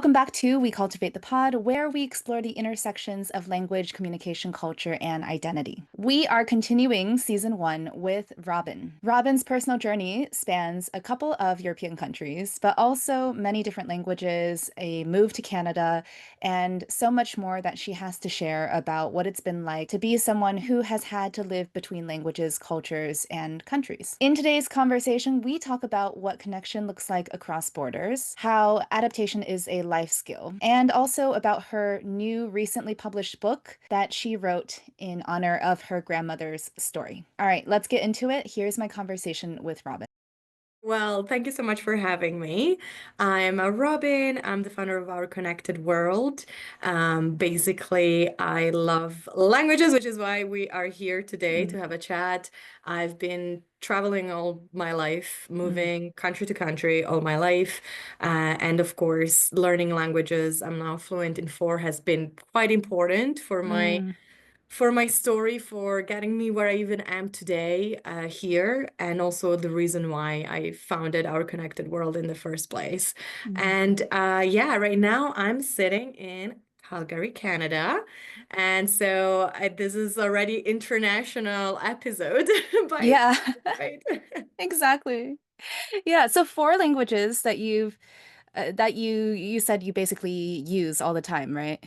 Welcome back to We Cultivate the Pod, where we explore the intersections of language, communication, culture, and identity. We are continuing season one with Robin. Robin's personal journey spans a couple of European countries, but also many different languages, a move to Canada, and so much more that she has to share about what it's been like to be someone who has had to live between languages, cultures, and countries. In today's conversation, we talk about what connection looks like across borders, how adaptation is a life skill, and also about her new recently published book that she wrote in honor of her grandmother's story. All right, let's get into it. Here's my conversation with Robin. Well, thank you so much for having me. I'm Robin. I'm the founder of Our Connected World. Basically, I love languages, which is why we are here today to Mm, have a chat. I've been traveling all my life, mm, moving country to country all my life. And of course, learning languages. I'm now fluent in four has been quite important mm, for my story, for getting me where I even am today, here, and also the reason why I founded Our Connected World in the first place. mm. And yeah, right now I'm sitting in Calgary, Canada. And so this is already international episode by Yeah, itself, right? exactly. Yeah, so four languages that you said you basically use all the time, right?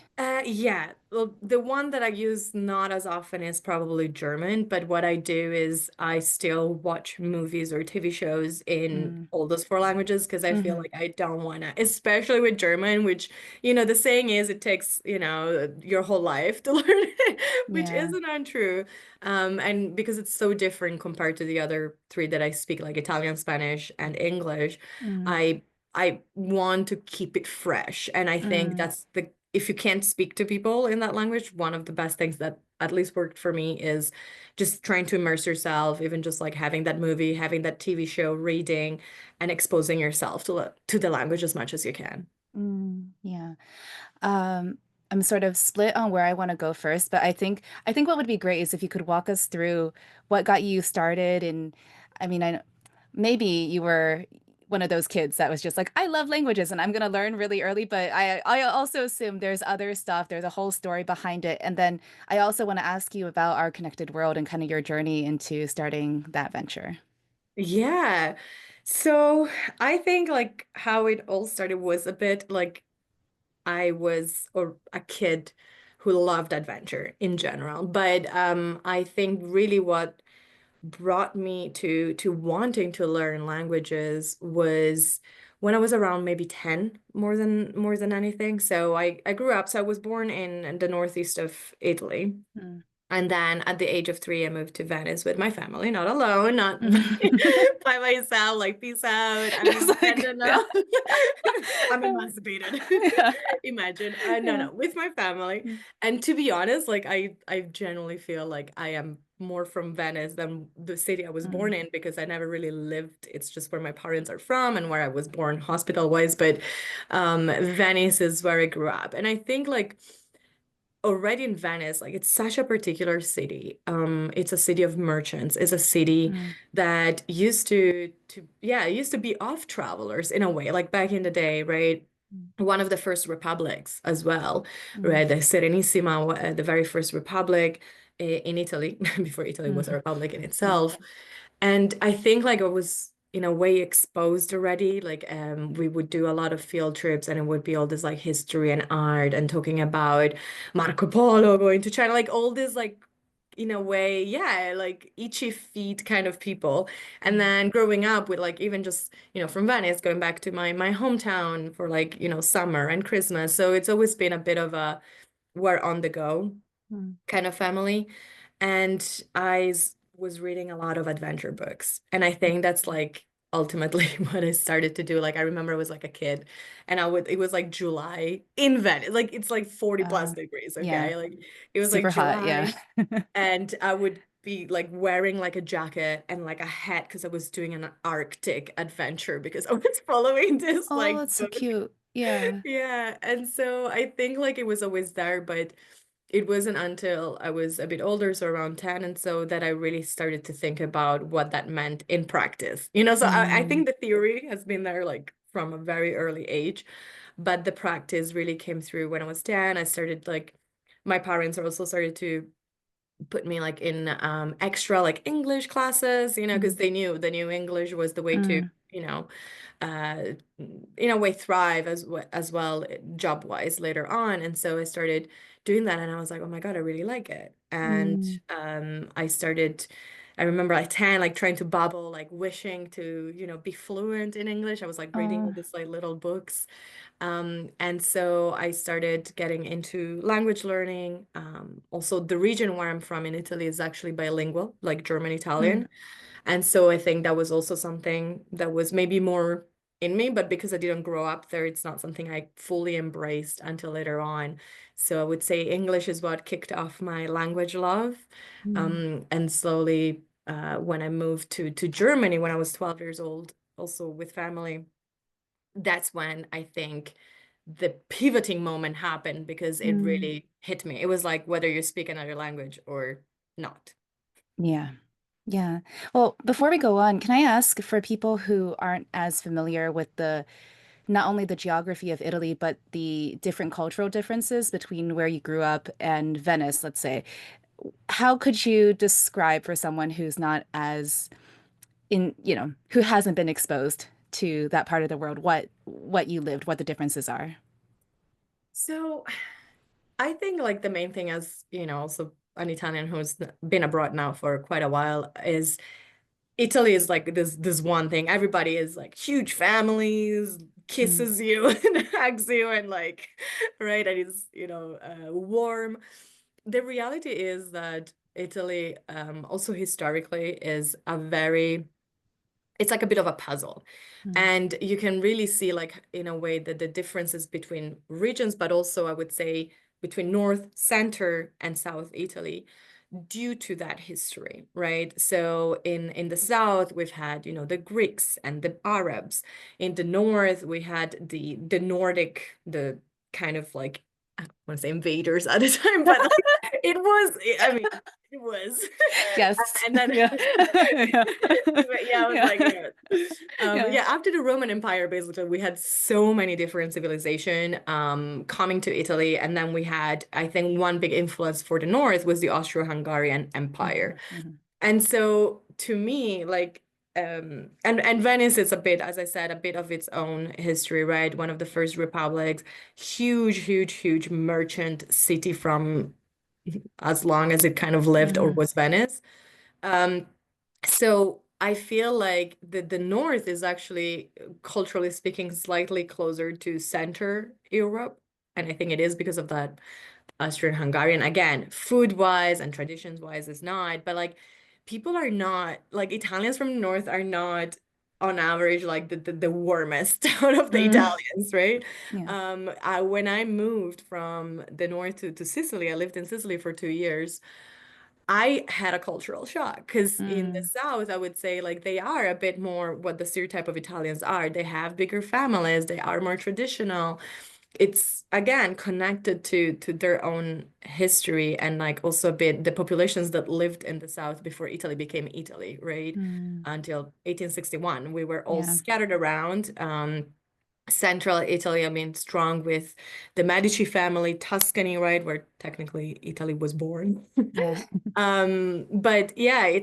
Yeah, well, the one that I use not as often is probably German, but what I do is I still watch movies or TV shows in Mm, all those four languages because I feel hmm. like I don't want to, especially with German, which, the saying is it takes, your whole life to learn it, which Yeah. isn't untrue. And because it's so different compared to the other three that I speak, like Italian, Spanish, and English, Mm, I I want to keep it fresh. And I think mm, that's the if you can't speak to people in that language, one of the best things that at least worked for me is just trying to immerse yourself, even just like having that movie, having that TV show, reading, and exposing yourself to the language as much as you can. yeah. Um, I'm sort of split on where I want to go first, but I think what would be great is if you could walk us through what got you started. And I mean, maybe you were one of those kids that was just like, I love languages and I'm gonna learn really early, but I also assume there's other stuff, there's a whole story behind it. And then I also want to ask you about Our Connected World and kind of your journey into starting that venture. Yeah. So I think like how it all started was a bit like I was or a kid who loved adventure in general. But I think really what brought me to wanting to learn languages was when I was around maybe 10, more than anything. So I grew up, so I was born in the northeast of Italy. Mm. And then at the age of 3, I moved to Venice with my family, not alone, not Mm. by myself, like, peace out, I'm Just like, independent yeah. now. I'm emancipated. Yeah. Imagine. No, Yeah. no, with my family. Mm. And to be honest, like I genuinely feel like I am more from Venice than the city I was born Mm. in because I never really lived. It's just where my parents are from and where I was born hospital-wise. But Venice is where I grew up. And I think like already in Venice, like it's such a particular city. It's a city of merchants. It's a city Mm. that used to be of travelers in a way, like back in the day, right? Mm. One of the first republics as well, Mm. right? The Serenissima, the very first republic in Italy, before Italy was a Mm. republic in Yeah. itself. And I think like I was in a way exposed already. Like we would do a lot of field trips and it would be all this like history and art and talking about Marco Polo going to China, like all this like in a way, yeah, like itchy feet kind of people. And Mm. then growing up with like even just, from Venice, going back to my hometown for like, summer and Christmas. So it's always been a bit of a we're on the go Mm. kind of family. And was reading a lot of adventure books. And I think that's like ultimately what I started to do. Like I remember I was like a kid and it was like July in Venice. Like it's like 40 plus Uh, degrees, yeah. okay? Like it was like Super hot. Yeah. July and I would be like wearing like a jacket and like a hat because I was doing an Arctic adventure because I was following this Oh, like that's so book. cute. Yeah. Yeah, and so I think like it was always there, but it wasn't until I was a bit older, so around 10, and so that I really started to think about what that meant in practice. So I Mm. think the theory has been there like from a very early age. but the practice really came through when I was 10. I started like my parents also started to put me like in extra like English classes, because Mm, they knew English was the way to, mm, uh, in a way thrive as well job wise later on. And so I started doing that, and I was like, oh my God, I really like it. And mm. I remember like 10, like trying to babble, like wishing to, be fluent in English. I was like reading all Oh, these like little books. And so I started getting into language learning. Also, the region where I'm from in Italy is actually bilingual, like German, mm, Italian. And so I think that was also something that was maybe more in me, but because I didn't grow up there, it's not something I fully embraced until later on. So I would say English is what kicked off my language love. mm, And slowly, when I moved to Germany when I was 12 years old, also with family, that's when I think the pivoting moment happened because it mm. really hit me. It was like whether you speak another language or not. Yeah. Yeah. Well, before we go on, can I ask for people who aren't as familiar with the not only the geography of Italy, but the different cultural differences between where you grew up and Venice, let's say, how could you describe for someone who's not as who hasn't been exposed to that part of the world, what you lived, what the differences are? So I think like the main thing as, also an Italian who's been abroad now for quite a while is Italy is like this one thing. Everybody is like huge families, Mm, kisses you and hugs you and like, right? And it's, warm. The reality is that Italy, also historically, is it's like a bit of a puzzle. mm, And you can really see, like, in a way, that the differences between regions, but also I would say between North, Center, and South Italy due to that history, right? So in the south, we've had, the Greeks and the Arabs. In the north, we had the Nordic, the kind of like I don't want to say invaders at the time, but like it was, I mean, it was. yes. And then Yeah. Yeah. yeah, I was like, Yeah. Yeah. yeah, after the Roman Empire, basically, we had so many different civilization coming to Italy, and then we had, I think, one big influence for the north was the Austro-Hungarian Empire. Mhm, mhm, And so, to me, like, and Venice is a bit, as I said, a bit of its own history, right? One of the first republics, huge, huge, huge merchant city from as long as it kind of lived or mhm, was Venice. Um, so I feel like the North is actually, culturally speaking, slightly closer to Center Europe. And I think it is because of that Austrian-Hungarian. Again, food-wise and traditions-wise is not, but like people are not, like Italians from the North are not on average like the warmest out of the mm, Italians, right? yeah. When I moved from the North to Sicily, I lived in Sicily for 2 years. I had a cultural shock because in the Mm, South, I would say like they are a bit more what the stereotype of Italians are. They have bigger families, they are more traditional. It's again connected to their own history and like also a bit the populations that lived in the South before Italy became Italy, right? mm, Until 1861. We were all yeah. scattered around. Central Italy, I mean, strong with the Medici family, Tuscany, right, where technically Italy was born. Yeah. But yeah,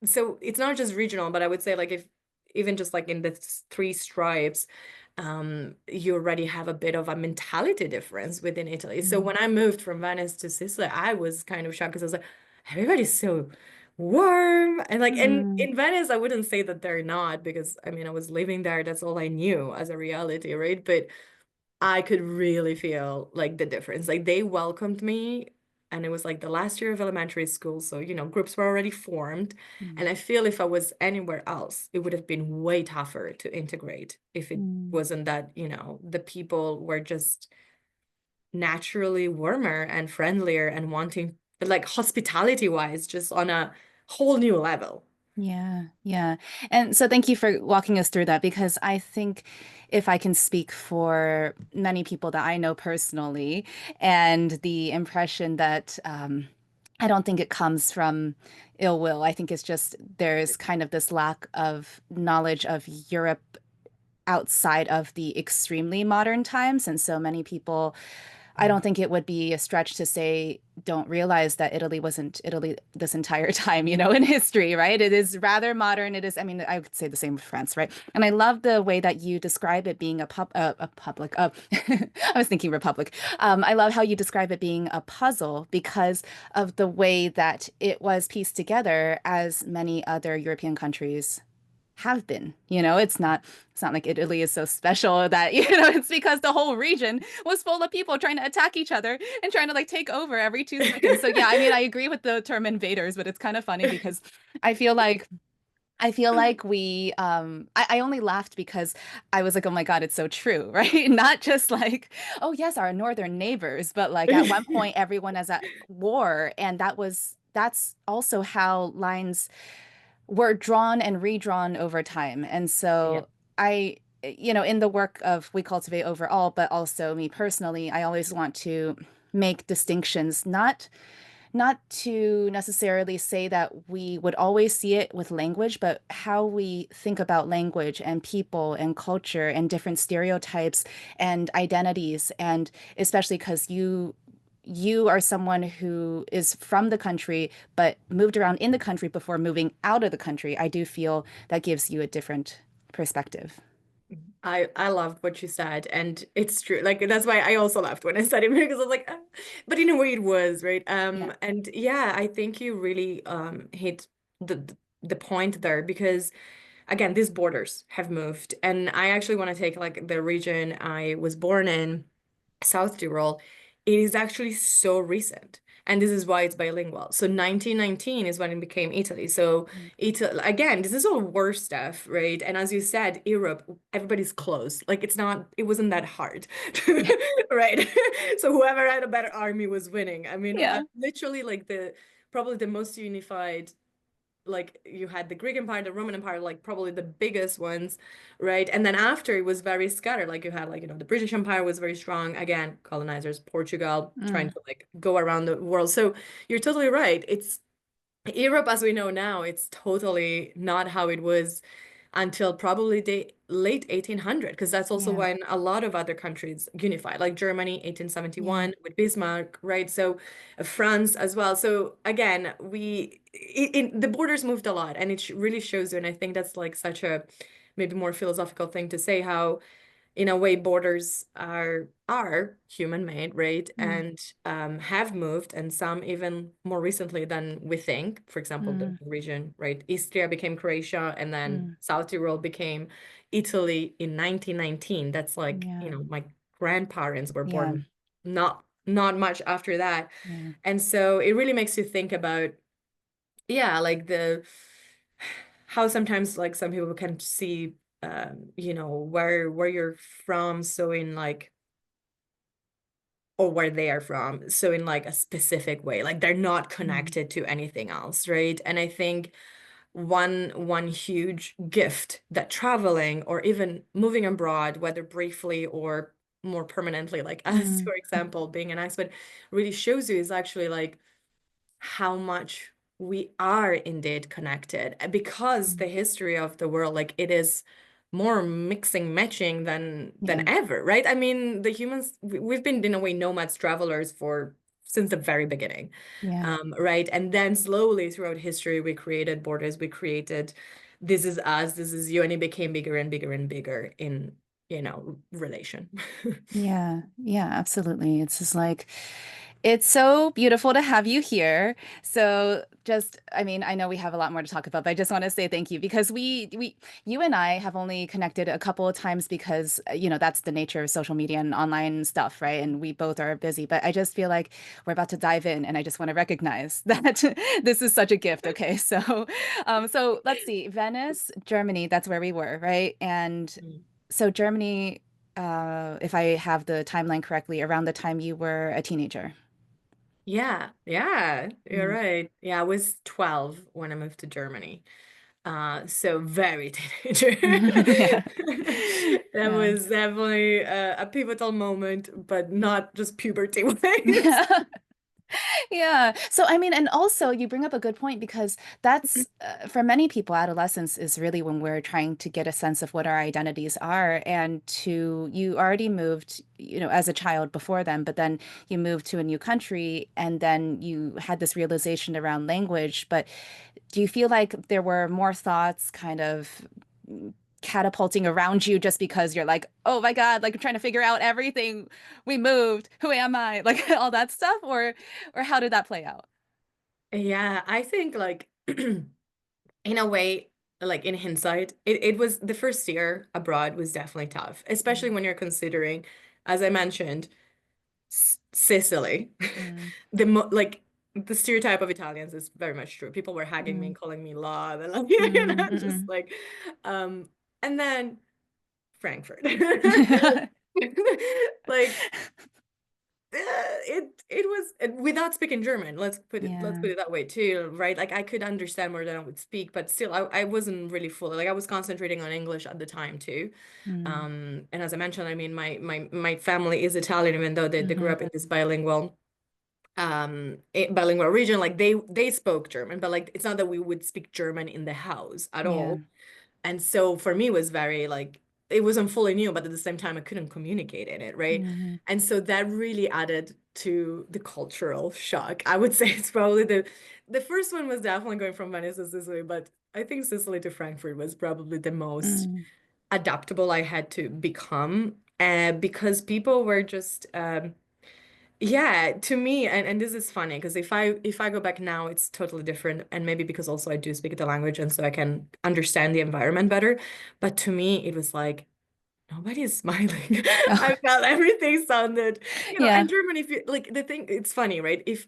so it's not just regional, but I would say like if even just like in the three stripes, you already have a bit of a mentality difference within Italy. So Mm, when I moved from Venice to Sicily, I was kind of shocked because I was like, everybody's so warm. And like mm, in Venice, I wouldn't say that they're not because I mean I was living there, that's all I knew as a reality, right? But I could really feel like the difference. Like they welcomed me, and it was like the last year of elementary school. So, groups were already formed. mm, And I feel if I was anywhere else, it would have been way tougher to integrate if it mm. wasn't that, the people were just naturally warmer and friendlier and wanting, like hospitality wise, just on a whole new level. Yeah, yeah. And so thank you for walking us through that because I think if I can speak for many people that I know personally and the impression that I don't think it comes from ill will. I think it's just there's kind of this lack of knowledge of Europe outside of the extremely modern times. And so many people, I don't think it would be a stretch to say, don't realize that Italy wasn't Italy this entire time, in history, right? It is rather modern. It is, I mean, I would say the same with France, right? And I love the way that you describe it being a public, I was thinking republic. I love how you describe it being a puzzle because of the way that it was pieced together as many other European countries have been. It's not like Italy is so special that, it's because the whole region was full of people trying to attack each other and trying to like take over every 2 seconds. So yeah, I mean, I agree with the term invaders, but it's kind of funny because I feel like I only laughed because I was like, oh my God, it's so true, right? Not just like, oh yes, our northern neighbors, but like at one point everyone is at war. And that's also how lines were drawn and redrawn over time. And Yeah. so in the work of We Cultivate overall, but also me personally, I always want to make distinctions, not to necessarily say that we would always see it with language, but how we think about language and people and culture and different stereotypes and identities. And especially because you are someone who is from the country, but moved around in the country before moving out of the country. I do feel that gives you a different perspective. I loved what you said, and it's true. Like that's why I also laughed when I said it because I was like, "Ah," but in a way it was, right? Yeah. And yeah, I think you really hit the point there because again, these borders have moved, and I actually want to take like the region I was born in, South Tyrol. It is actually so recent. And this is why it's bilingual. So 1919 is when it became Italy. So Mm. Italy, again, this is all war stuff, right? And as you said, Europe, everybody's close. Like it wasn't that hard, right? So whoever had a better army was winning. I mean, Yeah. literally like probably the most unified, like you had the Greek Empire, the Roman Empire, like probably the biggest ones, right? And then after it was very scattered. Like you had like, the British Empire was very strong. Again, colonizers, Portugal, trying Mm. to like go around the world. So you're totally right. It's Europe as we know now, it's totally not how it was until probably the late 1800, because that's also Yeah. when a lot of other countries unified, like Germany, Yeah. 1871 with Bismarck, right? So France as well. So again, the borders moved a lot, and it really shows you, and I think that's like such a maybe more philosophical thing to say, how in a way borders are human made, right? Mm. And have moved, and some even more recently than we think. For example, the Mm. region, right? Istria became Croatia, and then Mm. South Tyrol became Italy in 1919. That's like, Yeah. my grandparents were Yeah. born not much after that. Yeah. And so it really makes you think about, yeah, like the how sometimes like some people can see where you're from, so in like, or where they are from, so in like a specific way, like they're not Mm. connected to anything else, right? And I think one huge gift that traveling or even moving abroad, whether briefly or more permanently, like us, Mm. for example, being an expat, really shows you is actually like how much we are indeed connected, because Mm. the history of the world, like it is more mixing matching than Yeah. ever, right? I mean, the humans, we've been in a way nomads, travelers for since the very beginning, Yeah. right? And then slowly throughout history we created borders, we created this is us, this is you, and it became bigger and bigger and bigger in relation. Yeah, yeah, absolutely. It's just like, it's so beautiful to have you here. So just, I mean, I know we have a lot more to talk about, but I just want to say thank you because you and I have only connected a couple of times because, that's the nature of social media and online stuff, right? And we both are busy, but I just feel like we're about to dive in and I just want to recognize that this is such a gift. Okay. So let's see, Venice, Germany, that's where we were, right? And so Germany, if I have the timeline correctly, around the time you were a teenager. Yeah, yeah, you're Mm. right. Yeah, I was 12 when I moved to Germany. So very teenager. Yeah. That Yeah. was definitely a pivotal moment, but not just puberty wise. Yeah. Yeah. So, I mean, and also you bring up a good point because that's for many people, adolescence is really when we're trying to get a sense of what our identities are. And you already moved, as a child before then, but then you moved to a new country and then you had this realization around language. But do you feel like there were more thoughts kind of catapulting around you just because you're like, oh my God, like I'm trying to figure out everything. We moved. Who am I? Like all that stuff, or how did that play out? Yeah, I think like in a way, like in hindsight, it was the first year abroad was definitely tough, especially when you're considering, as I mentioned, Sicily. Mm, The mo like the stereotype of Italians is very much true. People were hugging me mm, and calling me love and like mm, just mm, like um and then Frankfurt. Like it was without speaking German. Let's yeah. put it that way too, right? Like I could understand more than I would speak, but still I wasn't really fully like I was concentrating on English at the time too. Mm, And as I mentioned, I mean my family is Italian, even though they grew hmm. up in this bilingual region. Like they spoke German, but like it's not that we would speak German in the house at Yeah. all. And so for me it was very like it wasn't fully new, but at the same time I couldn't communicate in it, right? Hmm. And so that really added to the cultural shock. I would say it's probably the first one was definitely going from Venice to Sicily, but I think Sicily to Frankfurt was probably the most Mm, adaptable I had to become, because people were just yeah, to me, and this is funny because if I go back now, it's totally different, and maybe because also I do speak the language, and so I can understand the environment better. But to me, it was like nobody is smiling. oh, I felt everything sounded, yeah. and German, if you like the thing, it's funny, right? If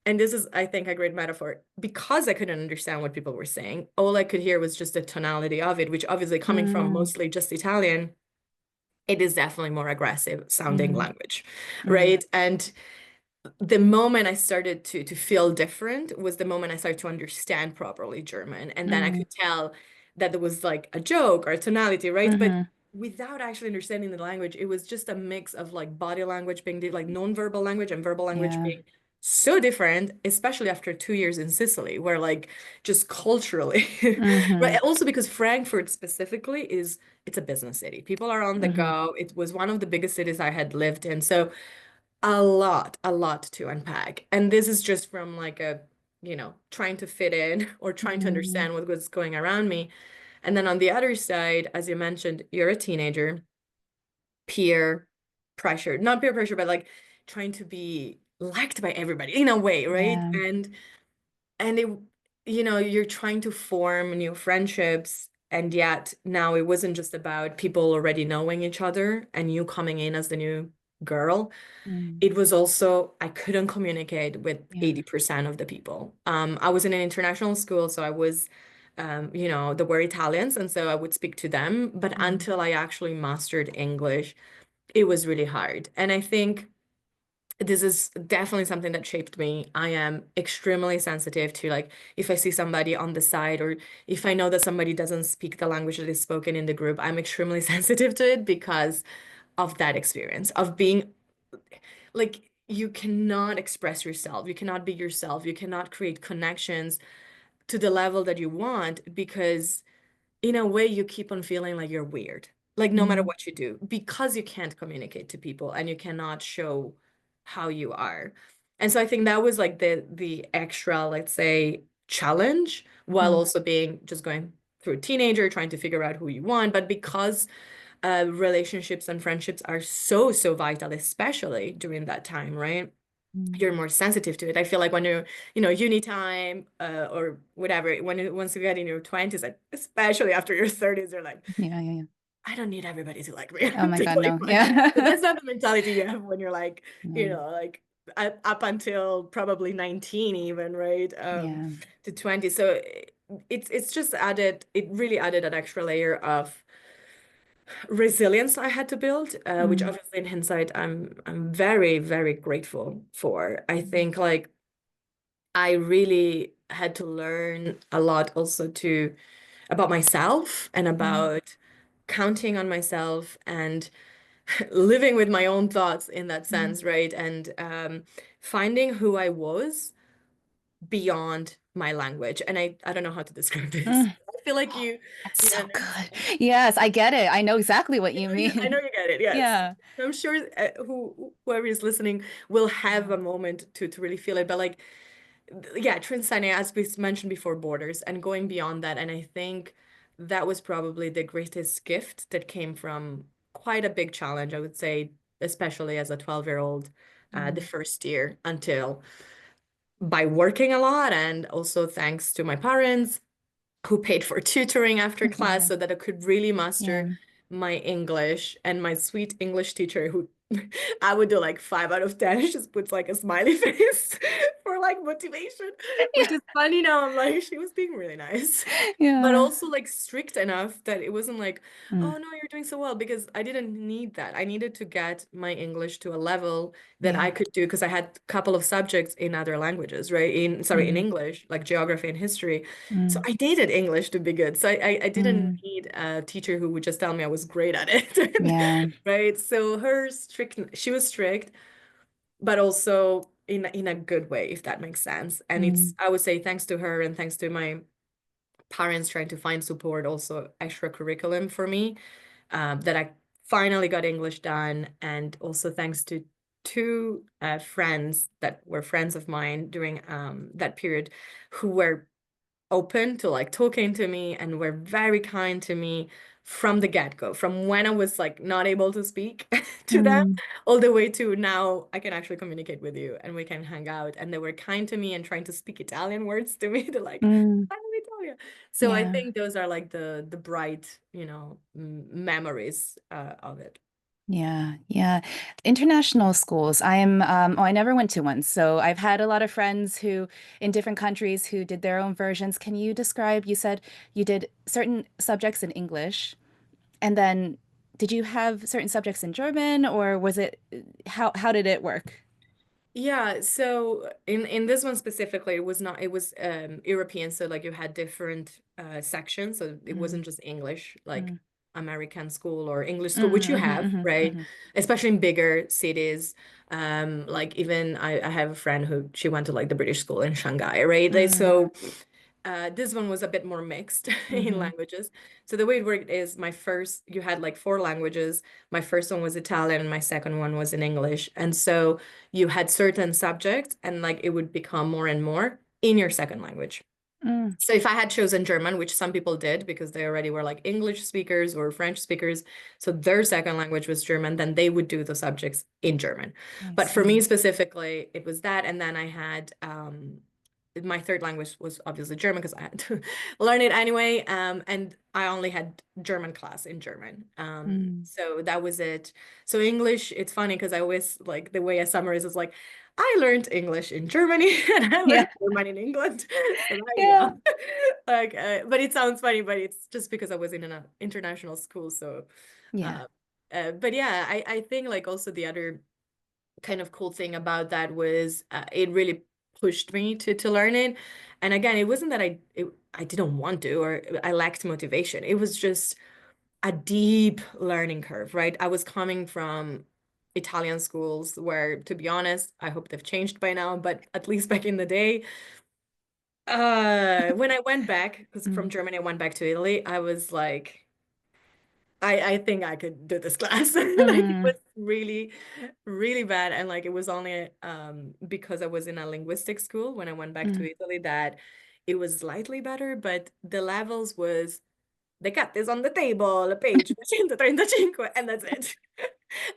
and this is, I think, a great metaphor because I couldn't understand what people were saying. All I could hear was just the tonality of it, which obviously coming from Mm, mostly just Italian, it is definitely more aggressive sounding mm, language, mm, right? And the moment I started to feel different was the moment I started to understand properly German. And then I mm, could tell that there was like a joke or a tonality, right? But hmm. without actually understanding the language, it was just a mix of like body language being like non-verbal language and verbal language Yeah. being so different, especially after 2 years in Sicily, where like just culturally, Hmm. right? Also because Frankfurt specifically is it's a business city. People are on the Hmm. go. It was one of the biggest cities I had lived in. So a lot to unpack. And this is just from like trying to fit in or trying to Hmm. understand what was going around me. And then on the other side, as you mentioned, you're a teenager, peer pressure, not peer pressure, but like trying to be liked by everybody in a way, right? Yeah. And you're trying to form new friendships. And yet now it wasn't just about people already knowing each other and you coming in as the new girl. Mm, It was also I couldn't communicate with yeah. 80% of the people. I was in an international school, so I was, they were Italians, and so I would speak to them. But Mm, until I actually mastered English, it was really hard. And I think this is definitely something that shaped me. I am extremely sensitive to like if I see somebody on the side or if I know that somebody doesn't speak the language that is spoken in the group, I'm extremely sensitive to it because of that experience of being like you cannot express yourself. You cannot be yourself. You cannot create connections to the level that you want because in a way you keep on feeling like you're weird. Like no matter mm, what you do, because you can't communicate to people and you cannot show how you are. And so I think that was like the extra, let's say, challenge while mm, also being just going through a teenager, trying to figure out who you want. But because relationships and friendships are so vital, especially during that time, right? mm. You're more sensitive to it. I feel like when you're, uni time or whatever, once you get in your 20s, like especially after your 30s, you're like, Yeah, yeah, yeah. I don't need everybody to like me Oh my to God, like no. my. But Yeah. that's not the mentality you have when you're like, No. like up until probably 19 even, right? Yeah. To 20. So it's just added, it really added an extra layer of resilience I had to build, which Mm, obviously in hindsight I'm very, very grateful for. I think like I really had to learn a lot also to about myself and mm, about counting on myself and living with my own thoughts in that Mm. sense, right? And finding who I was beyond my language. And I don't know how to describe this. Mm. I feel like Oh, that's you so good. understand. Yes, I get it. I know exactly what you I know mean. you get it. Yes. Yeah. I'm sure whoever is listening will have Yeah. a moment to really feel it. But like, yeah, transcending, as we mentioned before, borders and going beyond that. And I think that was probably the greatest gift that came from quite a big challenge, I would say, especially as a 12-year-old, the Mm. first year until by working a lot and also thanks to my parents who paid for tutoring after class Yeah. so that I could really Yeah. master my English and my sweet English teacher who I would do like 5 out of 10. She just puts like a smiley face for like motivation, which Yeah. is funny now. I'm like, she was being really nice, but Yeah. also like strict enough that it wasn't like, Mm. oh no, you're doing so well, because I didn't need that. I needed to get my English to a level that I Yeah. could do because I had a couple of subjects in other languages, right? Sorry, in Mm. English, like geography and history. So Mm. I needed English to be good. So I didn't Mm. need a teacher who would just tell me I was great at it. Yeah. Right. So she was strict, but also in a good way, if that makes sense. And Mm. I would say thanks to her and thanks to my parents trying to find support, also extra curriculum for me, that I finally got English done. And also thanks to two friends that were friends of mine during that period who were open to like talking to me and were very kind to me from the get-go, from when I was like not able to speak to them, Mm. all the way to now I can actually communicate with you and we can hang out. And they were kind to me and trying to speak Italian words to me. They're like, Mm. I love Italia. So I Yeah. think those are like the bright, memories of it. Yeah, yeah. International schools. I never went to one. So I've had a lot of friends who in different countries who did their own versions. Can you describe, you said you did certain subjects in English, and then did you have certain subjects in German, or was it how did it work? Yeah, so in this one specifically, it was European, so like you had different sections, so it Mm, wasn't just English, like mm, American school or English school, which mm, you have, mhm, right? mhm, Especially in bigger cities. Like even I have a friend who she went to like the British school in Shanghai, right? mhm, So this one was a bit more mixed mm, in mhm, languages. So the way it worked is you had like four languages. My first one was Italian and my second one was in English. And so you had certain subjects and like it would become more and more in your second language. mm. So if I had chosen German, which some people did because they already were like English speakers or French speakers, so their second language was German, then they would do the subjects in German. I But for me see. specifically, it was that. And then I had my third language was obviously German because I had to learn it anyway. And I only had German class in German. Mm. So that was it. So English, it's funny because I always like the way I summarize is like, I learned English in Germany and I Yeah, learned German in England. So there you yeah, go. Like, but it sounds funny, but it's just because I was in an international school. So, yeah. uh, but yeah, I think like also the other kind of cool thing about that was it really pushed me to learn it. And again, it wasn't that I didn't want to or I lacked motivation. It was just a deep learning curve, right? I was coming from Italian schools where, to be honest, I hope they've changed by now, but at least back in the day, when I went back, because from Mm, Germany I went back to Italy, I was like, I think I could do this class. Like it was mm, really, really bad. And like it was only because I was in a linguistic school when I went back to mm. Italy that it was slightly better, but the levels was the cat is on the table, page 135, and that's it.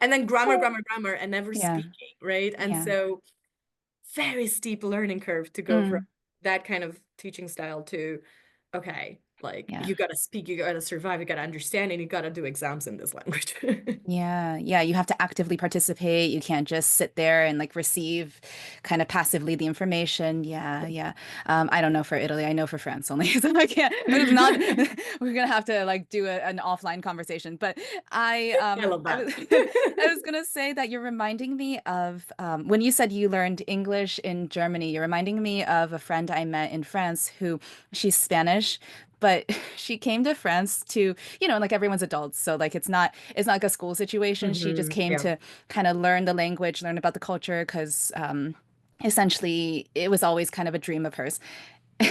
And then grammar, Oh, grammar, grammar, and never yeah, speaking, right? And yeah. so very steep learning curve to go from Mm, that kind of teaching style to, okay, like yeah. you gotta speak, you gotta survive, you gotta understand, and you gotta do exams in this language. Yeah, yeah, you have to actively participate. You can't just sit there and like receive kind of passively the information. Yeah, yeah. I don't know for Italy. I know for France only. So I can't, it's not, we're gonna have to like do an offline conversation. But I love I that. was, I was gonna say that you're reminding me of when you said you learned English in Germany, you're reminding me of a friend I met in France who she's Spanish, but she came to France to, like everyone's adults, so like it's not like a school situation. She just came Yeah. to kind of learn the language, learn about the culture, because essentially it was always kind of a dream of hers.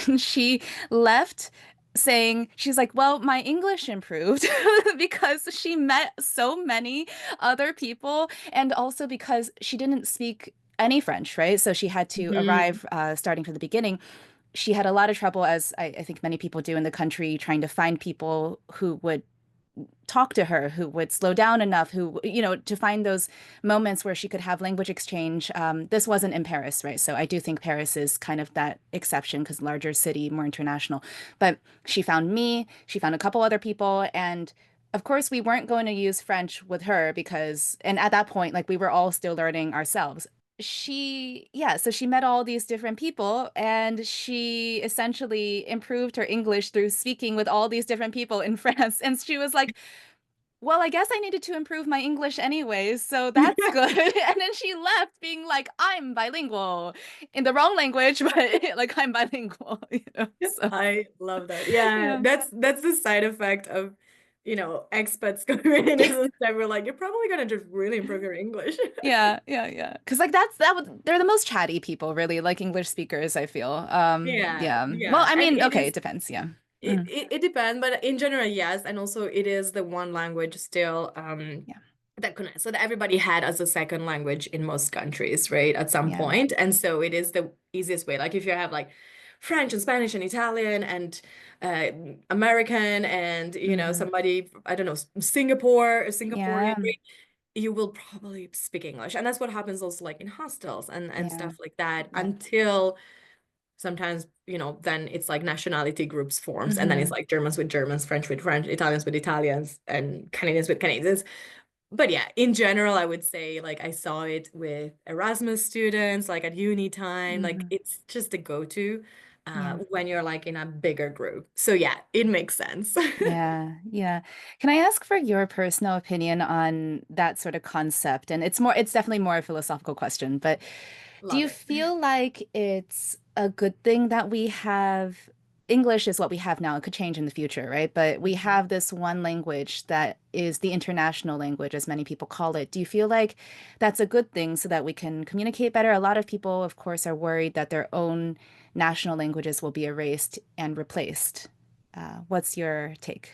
And she left saying, she's like, well, my English improved because she met so many other people, and also because she didn't speak any French, right? So she had to Mhm. arrive starting from the beginning. She had a lot of trouble, as I think many people do in the country, trying to find people who would talk to her, who would slow down enough, who, to find those moments where she could have language exchange. This wasn't in Paris, right? So I do think Paris is kind of that exception because larger city, more international. But she found me, she found a couple other people, and of course, we weren't going to use French with her because, and at that point, like we were all still learning ourselves. Yeah, so she met all these different people and she essentially improved her English through speaking with all these different people in France. And she was like, well, I guess I needed to improve my English anyways, so that's good. And then she left being like, I'm bilingual in the wrong language, but like I'm bilingual, So I love that. Yeah, yeah. that's the side effect of, expats coming in Yeah. is that we're like, you're probably gonna just really improve your English. Yeah, yeah, yeah. Because like they're the most chatty people, really, like English speakers, I feel. Yeah, Yeah. Well, yeah. I And mean, it okay, it is depends, yeah. it, Mhm. it, it depends, but in general, yes. And also it is the one language still Yeah, that connects. So that everybody had as a second language in most countries, right? At some yeah. point. And so it is the easiest way. Like if you have like French and Spanish and Italian and uh American and Hmm. somebody, I don't know, Singapore, a Yeah, Singaporean, right? You will probably speak English. And that's what happens also like in hostels and yeah, stuff like that yeah. until sometimes, then it's like nationality groups forms, and then it's Hmm. like Germans with Germans, French with French, Italians with Italians, and Canadians with Canadians. But yeah, in general, I would say like I saw it with Erasmus students, like at uni time, like Hmm. it's just a go-to Yeah. when you're like in a bigger group. So yeah, it makes sense. Yeah, yeah. Can I ask for your personal opinion on that sort of concept? And it's definitely more a philosophical question, but do Love you it. feel like it's a good thing that we have English is what we have now. It could change in the future, right? But we Mhm. have this one language that is the international language, as many people call it. Do you feel like that's a good thing so that we can communicate better? A lot of people, of course, are worried that their own national languages will be erased and replaced. What's your take?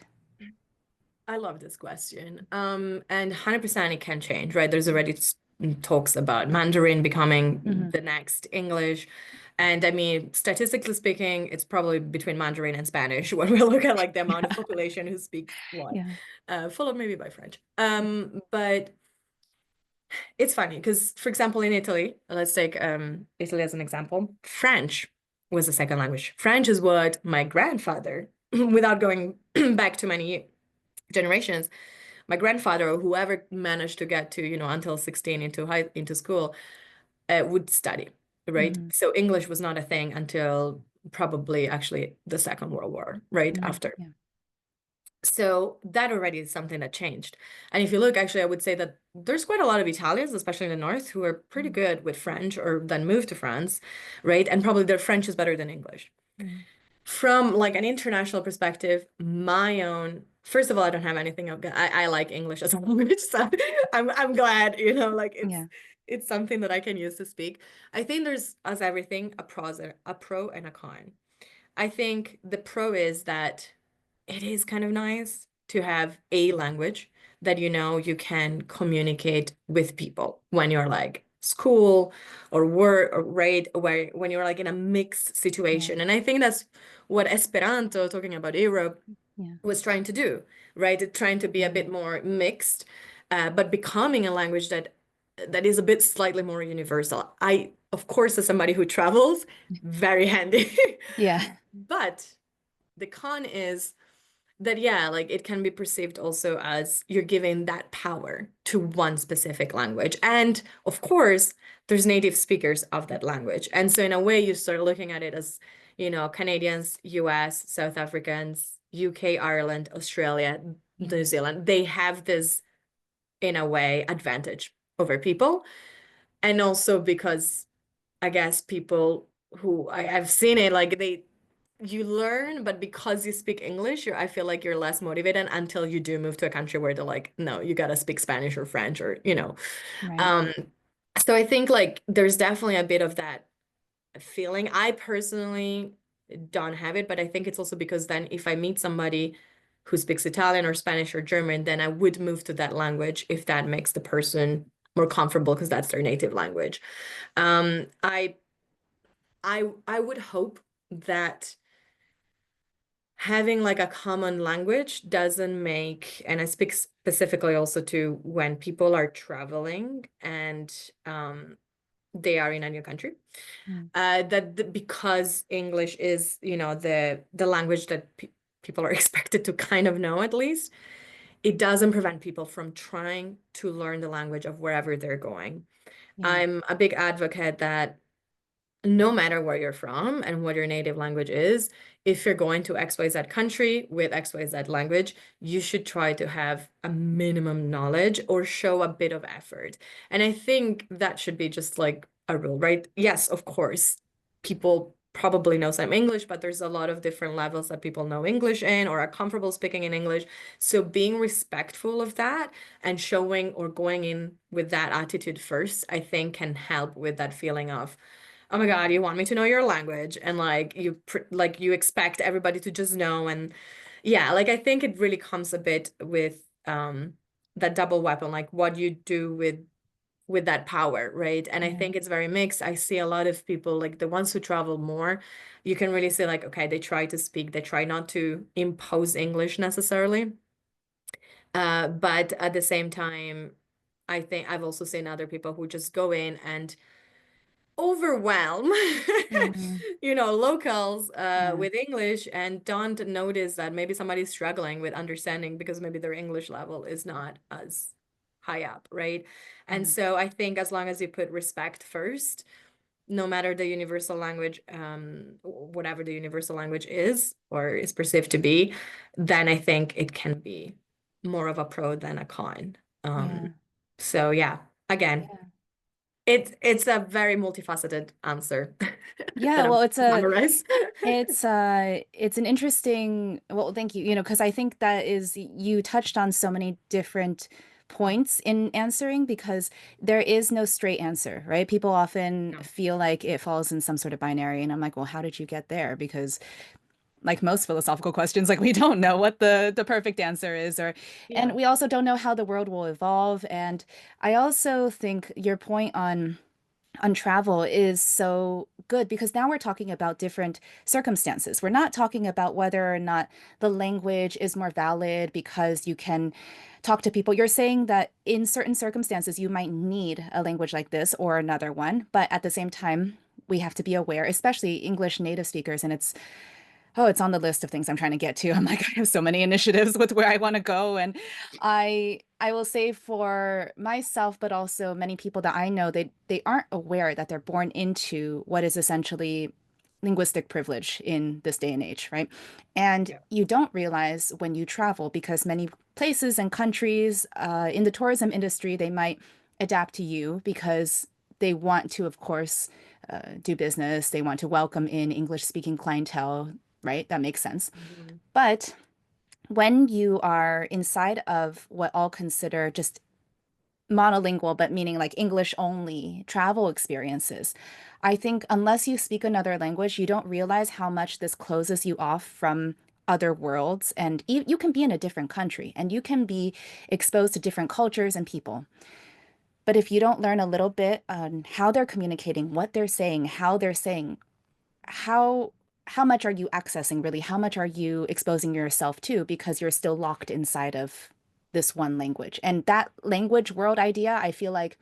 I love this question. And 100% it can change, right? There's already talks about Mandarin becoming Hmm. the next English. And I mean, statistically speaking, it's probably between Mandarin and Spanish when we look at like the amount of population who speaks what, Yeah. followed maybe by French. But it's funny because, for example, in Italy, let's take Italy as an example. French was the second language. French is what my grandfather, without going back too many generations, my grandfather or whoever managed to get to, until 16 into school, would study, right? Hmm. So English was not a thing until probably actually the Second World War, right Hmm. after. Yeah. So that already is something that changed. And if you look, actually, I would say that there's quite a lot of Italians, especially in the north, who are pretty good with French or then moved to France, right? And probably their French is better than English. Hmm. From like an international perspective, my own, first of all, I don't have anything. I like English as a language, so I'm glad, like Yeah. it's something that I can use to speak. I think there's, as everything, a pro and a con. I think the pro is that it is kind of nice to have a language that you can communicate with people when you're like school or work or right where when you're like in a mixed Yeah. situation. And I think that's what Esperanto, talking about Europe, Yeah. was trying to do, right? It trying to be a bit Yeah. more mixed, but becoming a language that is a bit slightly more universal. I, of course, as somebody who travels, very handy. Yeah. But the con is that, yeah, like it can be perceived also as you're giving that power to one specific language. And of course, there's native speakers of that language. And so in a way, you start looking at it as, Canadians, US, South Africans, UK, Ireland, Australia, Yeah. New Zealand, they have this, in a way, advantage over people. And also because I guess people who I've seen it, like you learn, but because you speak English, I feel like you're less motivated until you do move to a country where they're like, no, you gotta speak Spanish or French or, you know. Right. Um, so I think like there's definitely a bit of that feeling. I personally don't have it, but I think it's also because then if I meet somebody who speaks Italian or Spanish or German, then I would move to that language if that makes the person more comfortable because that's their native language. Um, I I would hope that having like a common language doesn't make, and I speak specifically also to when people are traveling and they are in a new country, Mm. because English is, you know, the language that people are expected to kind of know at least, it doesn't prevent people from trying to learn the language of wherever they're going. Yeah. I'm a big advocate that no matter where you're from and what your native language is, if you're going to XYZ country with XYZ language, you should try to have a minimum knowledge or show a bit of effort. And I think that should be just like a rule, right? Yes, of course, people probably know some English, but there's a lot of different levels that people know English in or are comfortable speaking in English. So being respectful of that and showing or going in with that attitude first, I think can help with that feeling of, oh my God, you want me to know your language, and like like you expect everybody to just know. And yeah, like I think it really comes a bit with that double weapon, like what you do with that power, right? And I Yeah. think it's very mixed. I see a lot of people, like the ones who travel more, you can really say like, okay, they try to speak, they try not to impose English necessarily. But at the same time, I think I've also seen other people who just go in and overwhelm Hmm. locals Yeah. with English and don't notice that maybe somebody's struggling with understanding because maybe their English level is not as high up, right? And Yeah. so I think as long as you put respect first, no matter the universal language, whatever the universal language is or is perceived to be, then I think it can be more of a pro than a con. Yeah. So yeah, again, Yeah. it's a very multifaceted answer Yeah. that I'm Well, trying to summarize. it's an interesting, well, thank you, because I think that is, you touched on so many different points in answering because there is no straight answer, right? People often No. feel like it falls in some sort of binary, and I'm like, well, how did you get there? Because like most philosophical questions, like we don't know what the perfect answer is, or and Yeah. we also don't know how the world will evolve. And I also think your point on travel is so good because now we're talking about different circumstances. We're not talking about whether or not the language is more valid because you can talk to people. You're saying that in certain circumstances, you might need a language like this or another one, but at the same time, we have to be aware, especially English native speakers, and it's on the list of things I'm trying to get to. I'm like, I have so many initiatives with where I want to go. And I will say for myself, but also many people that I know, they aren't aware that they're born into what is essentially linguistic privilege in this day and age, right? And Yeah. you don't realize when you travel because many places and countries in the tourism industry, they might adapt to you because they want to, of course, do business. They want to welcome in English speaking clientele, right? That makes sense. Mhm. But when you are inside of what I'll consider just monolingual, but meaning like English only travel experiences, I think unless you speak another language, you don't realize how much this closes you off from other worlds. And you can be in a different country and you can be exposed to different cultures and people. But if you don't learn a little bit on how they're communicating, what they're saying, how they're saying, how how much are you accessing really? How much are you exposing yourself to because you're still locked inside of this one language? And that language world idea, I feel like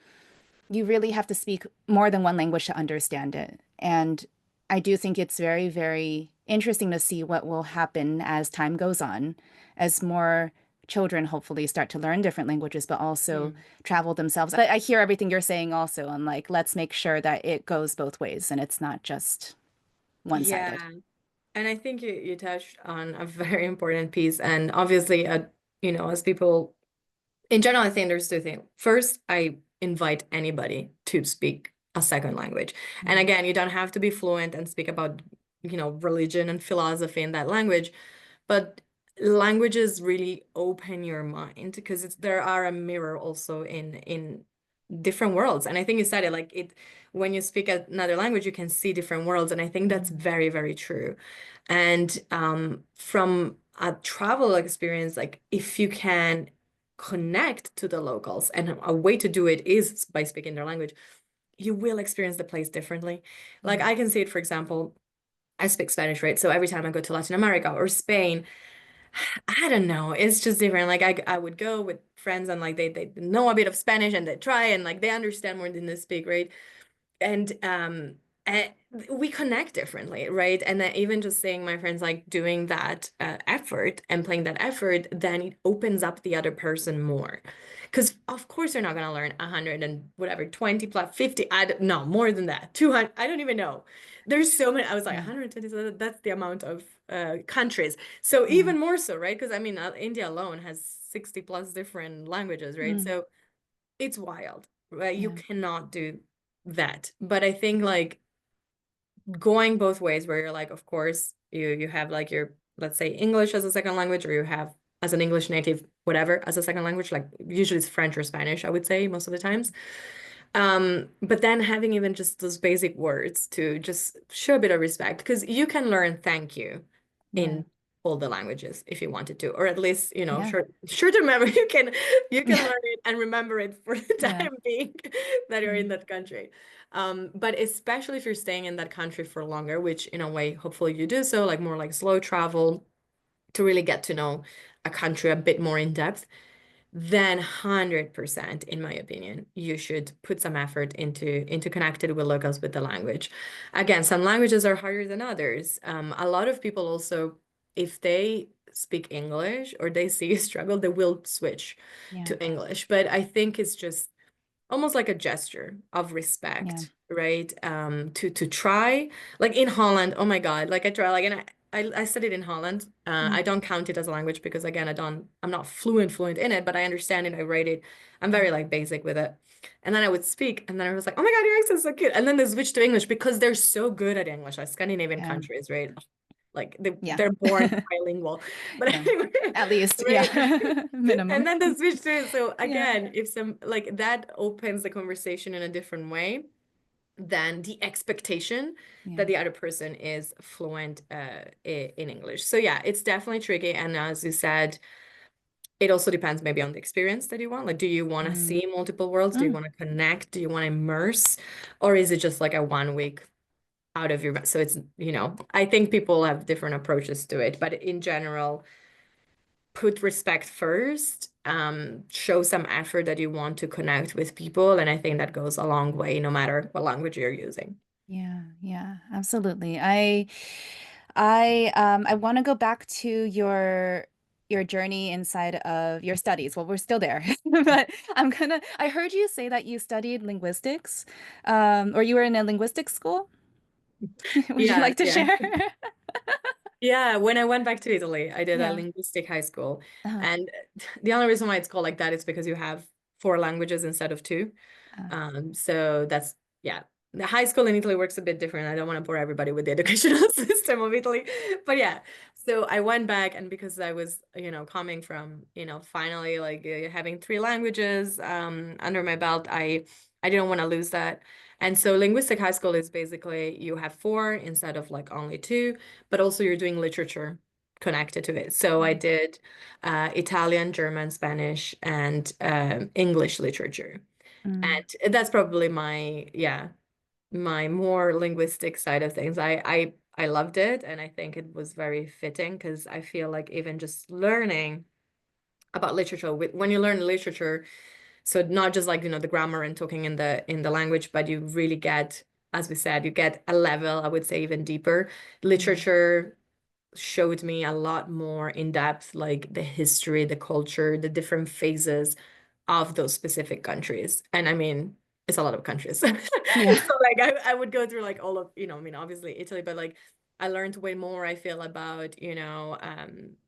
you really have to speak more than one language to understand it. And I do think it's very, very interesting to see what will happen as time goes on, as more children hopefully start to learn different languages, but also Mm. travel themselves. But I hear everything you're saying also, and like, let's make sure that it goes both ways and it's not just Yeah. one-sided. And I think you touched on a very important piece. And obviously, as people in general, I think there's two things. First, I invite anybody to speak a second language. And Mm. again, you don't have to be fluent and speak about religion and philosophy in that language. But languages really open your mind because there are a mirror also in different worlds. And I think you said it like it when you speak another language, you can see different worlds. And I think that's Mm. very, very true. And from a travel experience, like if you can connect to the locals, and a way to do it is by speaking their language, you will experience the place differently. Like Mm. I can see it, for example, I speak Spanish, right? So every time I go to Latin America or Spain, I don't know. It's just different. Like I would go with friends and like they know a bit of Spanish and they try and like they understand more than they speak, right? And we connect differently, right? And then even just seeing my friends like doing that effort and playing that effort, then it opens up the other person more. Because of course you're not gonna learn 100 and whatever, 20 plus 50, I don't no, more than that. 200, I don't even know. There's so many. I was like Yeah. 120, so that's the amount of countries. So Yeah. even more so, right? Because I mean, India alone has 60 plus different languages, right? Mm. So it's wild, right? You Yeah. cannot do that. But I think like going both ways where you're like, of course, you have like your, let's say, English as a second language, or you have as an English native, whatever, as a second language, like usually it's French or Spanish, I would say most of the times. But then having even just those basic words to just show a bit of respect, because you can learn thank you Yeah. in all the languages if you wanted to, or at least, Yeah. short-term memory, you can learn it and remember it for the Yeah. time being that you're in Mm. that country. But especially if you're staying in that country for longer, which in a way, hopefully you do so, like more like slow travel to really get to know a country a bit more in depth, then 100%, in my opinion, you should put some effort into connected with locals with the language. Again, some languages are harder than others. A lot of people also, if they speak English or they see a struggle, they will switch Yeah. to English. But I think it's just almost like a gesture of Yeah. respect, right? To try, like in Holland, oh my God, like I try, like, and I studied in Holland. I Mm. don't count it as a language because again, I'm not fluent in it, but I understand it, I write it. I'm Yeah. very like basic with it. And then I would speak, and then I was like, oh my God, your accent's so cute. And then they switched to English because they're so good at English, like Scandinavian Yeah. countries, right? Like Yeah. they're born bilingual. But Yeah. anyway, At least, right? yeah. And Minimum. then the switch to it. So Yeah. again, if some like that opens the conversation in a different way, than the expectation that Yeah. the other person is fluent in English. So yeah, it's definitely tricky. And as you said, it also depends maybe on the experience that you want. Like, do you want to Mm. see multiple worlds? Do you Mm. want to connect? Do you want to immerse? Or is it just like a 1 week out of your, so it's, I think people have different approaches to it, but in general, put respect first, show some effort that you want to connect with people. And I think that goes a long way, no matter what language you're using. Yeah, yeah, absolutely. I want to go back to your journey inside of your studies. Well, we're still there, but I heard you say that you studied linguistics, or you were in a linguistics school. Would you Yeah, like to yeah. share? Yeah, when I went back to Italy, I did a Yeah. linguistic high school. Uh, And the only reason why it's called like that is because you have four languages instead of two. uh, So that's, yeah. The high school in Italy works a bit different. I don't want to bore everybody with the educational system of Italy. But yeah, so I went back, and because I was, coming from, finally like having three languages under my belt, I didn't want to lose that. And so linguistic high school is basically you have four instead of like only two, but also you're doing literature connected to it. So I did Italian, German, Spanish, and English literature. mm, And that's probably my more linguistic side of things. I loved it, and I think it was very fitting because I feel like even just learning about literature, when you learn literature, so not just like, the grammar and talking in the language, but you really get, as we said, you get a level, I would say, even deeper. yeah, Literature showed me a lot more in depth, like the history, the culture, the different phases of those specific countries. And I mean, it's a lot of countries. So yeah, like I would go through like all of, I mean, obviously Italy, but like I learned way more, I feel, about,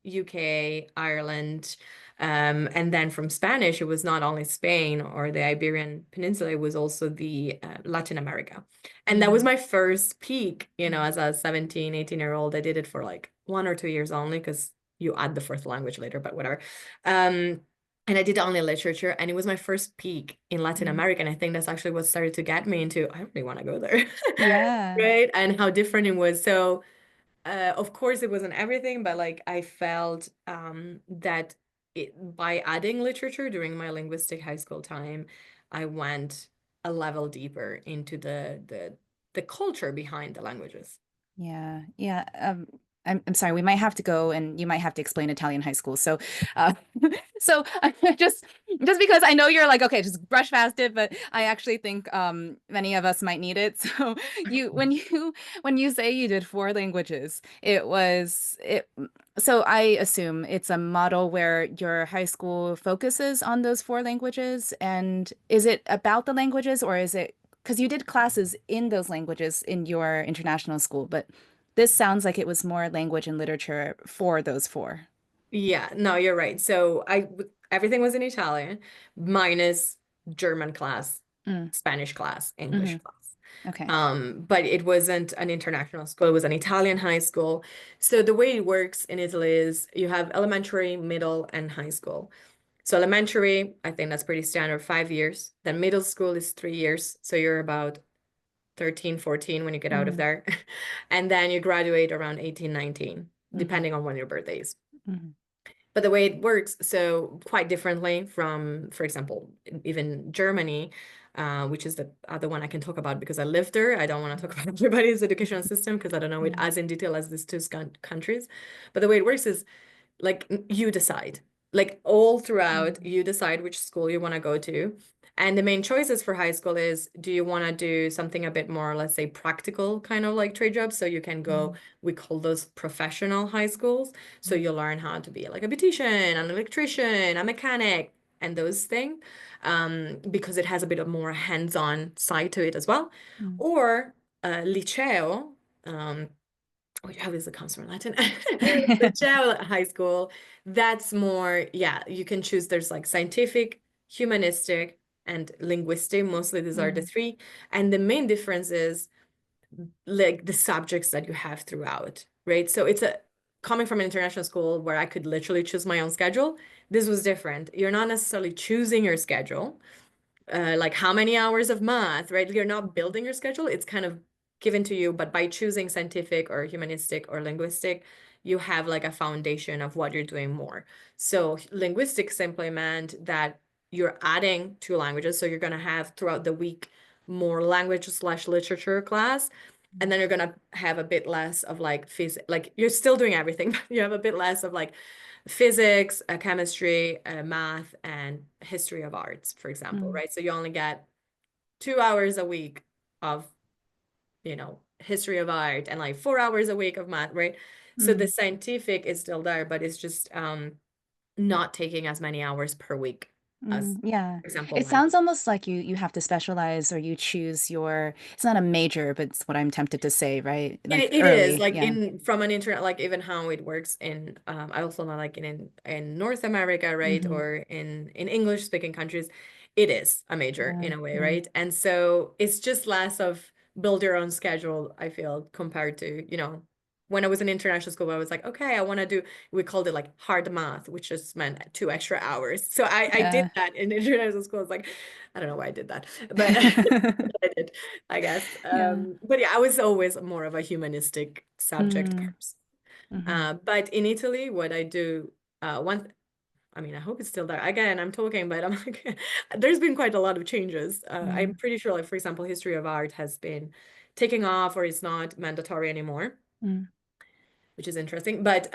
UK, Ireland. And then from Spanish, it was not only Spain or the Iberian Peninsula, it was also the Latin America. And that was Mm, my first peak, mm, as a 17, 18-year-old. I did it for like 1 or 2 years only because you add the fourth language later, but whatever. Um, and I did only literature, and it was my first peak in Latin mm. America. And I think that's actually what started to get me into, I really want to go there. Yeah. Right? And how different it was. So, of course, it wasn't everything, but like I felt that by adding literature during my linguistic high school time, I went a level deeper into the culture behind the languages. Yeah, yeah. I'm sorry. We might have to go, and you might have to explain Italian high school. So, uh, so just because I know you're like, okay, just brush past it, but I actually think many of us might need it. So, when you say you did four languages, it was it. So I assume it's a model where your high school focuses on those four languages, and is it about the languages, or is it because you did classes in those languages in your international school, but this sounds like it was more language and literature for those four. Yeah, no, you're right. So everything was in Italian, minus German class, Mm, Spanish class, English hmm. class. Okay. But it wasn't an international school, it was an Italian high school. So the way it works in Italy is you have elementary, middle, and high school. So elementary, I think that's pretty standard, 5 years. Then middle school is 3 years. So you're about 13, 14 when you get out of Mm, there. And then you graduate around 18, 19, hmm. depending on when your birthday is. Hmm. But the way it works, so quite differently from, for example, even Germany, which is the other one I can talk about because I lived there. I don't want to talk about everybody's educational system because I don't know it Yeah. as in detail as these two countries. But the way it works is like you decide, like all throughout, Mm, you decide which school you want to go to. And the main choices for high school is, do you want to do something a bit more, let's say, practical kind of like trade jobs? So you can go, mm, we call those professional high schools. So mm, you learn how to be like a beautician, an electrician, a mechanic, and those things, because it has a bit of more hands-on side to it as well. mm, Or liceo, which obviously comes from Latin, liceo high school, that's more, yeah, you can choose, there's like scientific, humanistic, and linguistic. Mostly these are the mm, three. And the main difference is like the subjects that you have throughout, right? So it's a coming from an international school where I could literally choose my own schedule. This was different. You're not necessarily choosing your schedule, like how many hours of math, right? You're not building your schedule. It's kind of given to you, but by choosing scientific or humanistic or linguistic, you have like a foundation of what you're doing more. So linguistics simply meant that you're adding two languages. So you're going to have throughout the week more language slash literature class. And then you're going to have a bit less of like physics, like you're still doing everything, but you have a bit less of like physics, chemistry, math, and history of arts, for example, mm, right? So you only get 2 hours a week of, history of art and like 4 hours a week of math, right? So the mm. scientific is still there, but it's just not taking as many hours per week as, Mm, yeah. for example, It sounds almost like you have to specialize or you choose your it's not a major, but it's what I'm tempted to say, right? Like it is early. like Yeah. in from an internet, like even how it works in I also know like in North America, right? Hmm. Or in English speaking countries, it is a major Yeah. in a way, Yeah. right? And so it's just less of build your own schedule, I feel, compared to, when I was in international school, I was like, okay, I want to do, we called it like hard math, which just meant 2 extra hours. So I did Yeah. that in international school. It's like, I don't know why I did that, but I did, I guess. Yeah. But yeah, I was always more of a humanistic subject Mm, person. hmm. But in Italy, what I do, I mean, I hope it's still there. Again, I'm talking, but I'm like, there's been quite a lot of changes. I'm Mm, pretty sure, like, for example, history of art has been taking off or it's not mandatory anymore, mm, which is interesting. But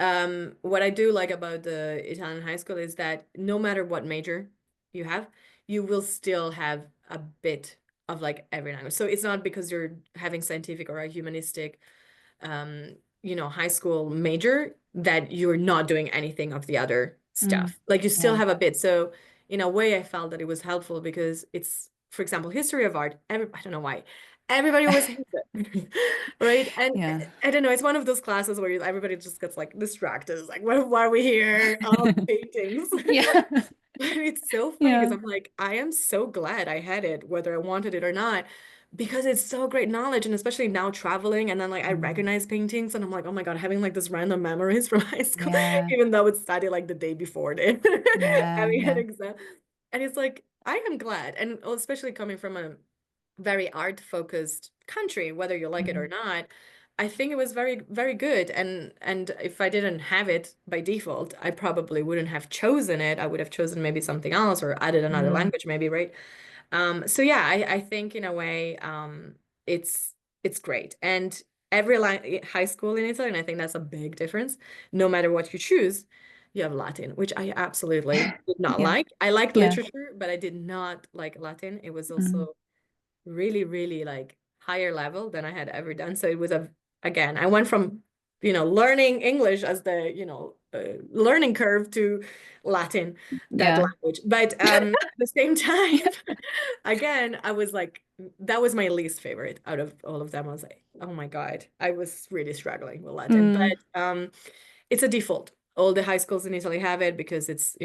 what I do like about the Italian high school is that no matter what major you have, you will still have a bit of like every language. So it's not because you're having scientific or a humanistic high school major that you're not doing anything of the other mm. stuff. Like you still Yeah. have a bit. So in a way, I felt that it was helpful because it's, for example, history of art. I don't know why. everybody always hates it. Right? And Yeah. I don't know, it's one of those classes where everybody just gets like distracted. It's like, why are we here? Paintings. Yeah. But it's so funny because Yeah. I'm like, I am so glad I had it, whether I wanted it or not, because it's so great knowledge. And especially now traveling, and then like I Mm. recognize paintings, and I'm like, oh my God, having like this random memories from high school, Yeah. even though it's studied like the day before it, Yeah. having an Yeah. exam. And it's like, I am glad. And especially coming from a very art-focused country, whether you like it or Mm. not, I think it was very, very good. And if I didn't have it by default, I probably wouldn't have chosen it. I would have chosen maybe something else or added another Mm. language, maybe, right? So yeah, I think in a way, it's great. And every high school in Italy, and I think that's a big difference, no matter what you choose, you have Latin, which I absolutely did not Yeah. like. I liked Yeah. literature, but I did not like Latin. It was Mm. also really, really like higher level than I had ever done. So it was again, I went from, learning English as the, learning curve to Latin, that Yeah. language. But at the same time, again, I was like, that was my least favorite out of all of them. I was like, oh my God, I was really struggling with Latin. Mm. But it's a default. All the high schools in Italy have it because it's,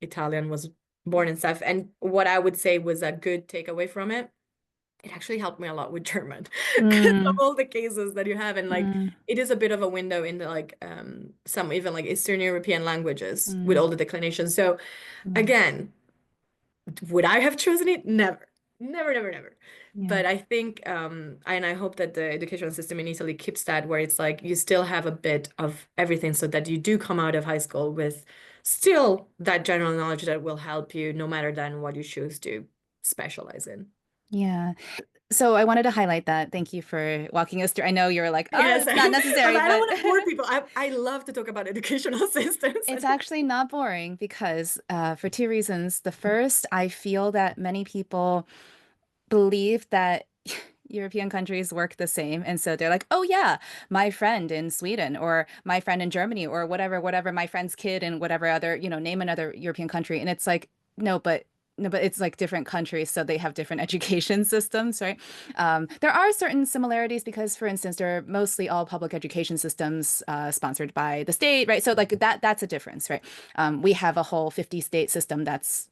Italian was born and stuff. And what I would say was a good takeaway from it, it actually helped me a lot with German because of Mm. all the cases that you have. And like, Mm. it is a bit of a window into like some even like Eastern European languages with Mm. all the declinations. So Mm. again, would I have chosen it? Never. Never, never, never. Yeah. But I think, and I hope that the educational system in Italy keeps that where it's like you still have a bit of everything so that you do come out of high school with still that general knowledge that will help you no matter then what you choose to specialize in. Yeah. So I wanted to highlight that. Thank you for walking us through. I know you're like, oh, Yes, it's not I necessary, don't but want to bore people. I love to talk about educational systems. it's actually not boring because for two reasons. The first, I feel that many people believe that European countries work the same. And so they're like, oh, yeah, my friend in Sweden or my friend in Germany or whatever, my friend's kid in whatever other, name another European country. And it's like, no, but. No, but it's like different countries, so they have different education systems, right? There are certain similarities because, for instance, they're mostly all public education systems sponsored by the state, right? So like that's a difference, right? We have a whole 50 state system that's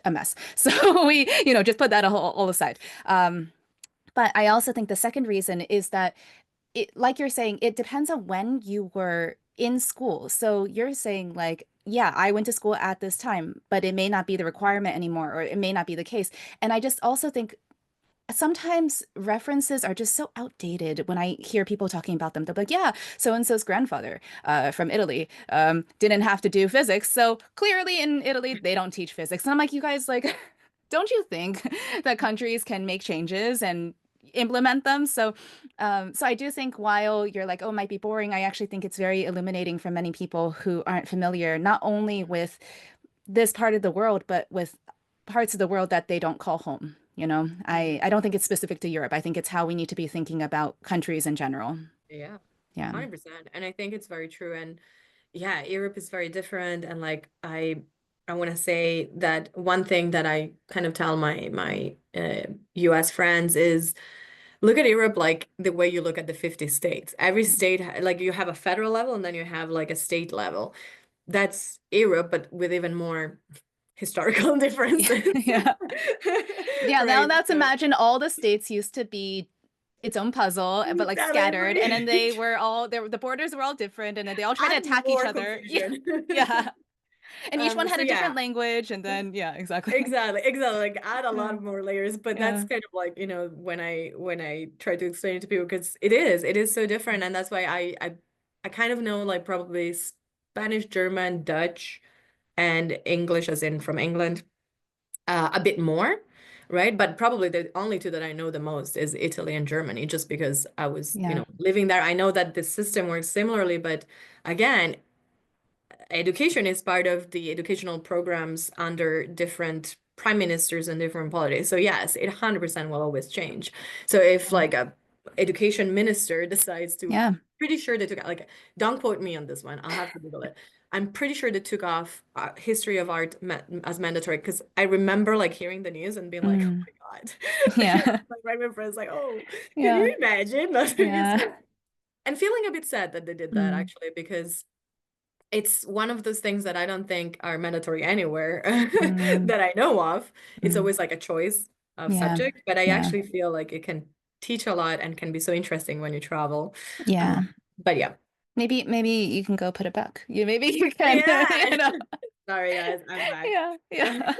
a mess. So we, just put that all aside. But I also think the second reason is that like you're saying, it depends on when you were in school. So you're saying like, yeah, I went to school at this time, but it may not be the requirement anymore, or it may not be the case. And I just also think sometimes references are just so outdated when I hear people talking about them. They're like, yeah, so and so's grandfather from Italy didn't have to do physics. So clearly in Italy, they don't teach physics. And I'm like, you guys, like, don't you think that countries can make changes and implement them? So I do think while you're like, oh, it might be boring, I actually think it's very illuminating for many people who aren't familiar, not only with this part of the world, but with parts of the world that they don't call home. Mhm. I don't think it's specific to Europe. I think it's how we need to be thinking about countries in general. Yeah, Yeah. 100%. And I think it's very true. And yeah, Europe is very different. And like I want to say that one thing that I kind of tell my US friends is look at Europe like the way you look at the 50 states. Every Yeah. state, like you have a federal level and then you have like a state level. That's Europe, but with even more historical differences. Yeah. Yeah. Now Right. let's So imagine all the states used to be its own puzzle, but like that is scattered, and then they right. were all the borders were all different, and then they all tried to Add attack each more other. Yeah. confusion. Yeah. And each one had So a different yeah, language, and then yeah, exactly. exactly, exactly. Like add a Yeah. lot more layers, but that's Yeah. kind of like, when I try to explain it to people, because it is so different, and that's why I kind of know like probably Spanish, German, Dutch, and English, as in from England, a bit more, right? But probably the only two that I know the most is Italy and Germany, just because I was, Yeah. living there. I know that the system works similarly, but again, education is part of the educational programs under different prime ministers and different policies. So yes, it 100% will always change. So if Yeah. like a education minister decides to, Yeah. pretty sure they took like, don't quote me on this one. I'll have to Google it. I'm pretty sure they took off history of art as mandatory because I remember like hearing the news and being like, oh Mm. my god. Yeah. Like my friends like, oh, can Yeah. you imagine not doing a school? Yeah. And feeling a bit sad that they did that Mm, actually, because it's one of those things that I don't think are mandatory anywhere mm, that I know of. It's mm. always like a choice of Yeah. subject, but I Yeah. actually feel like it can teach a lot and can be so interesting when you travel. Yeah. But yeah. Maybe you can go put it back. Maybe you can, Yeah. you know. Sorry, guys, I'm back. Yeah. Yeah.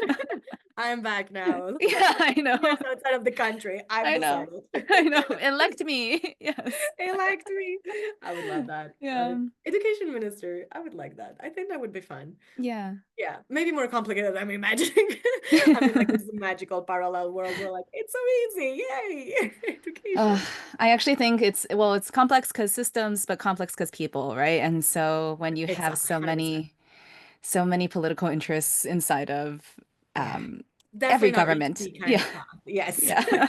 I'm back now. Yeah, I Years know. outside of the country, I've I know. decided. I know. Elect me. Yes. Elect me. I would love that. Yeah. Education minister, I would like that. I think that would be fun. Yeah. Yeah, maybe more complicated than I'm imagining. I mean, like this is a magical parallel world where like it's so easy. Yay. Uh, Education. I actually think it's complex because systems, but complex because people, right? And so when you It's have 100%. so many political interests inside of Yeah. um, Definitely every not government, easy kind yeah, of path. Yes. yeah,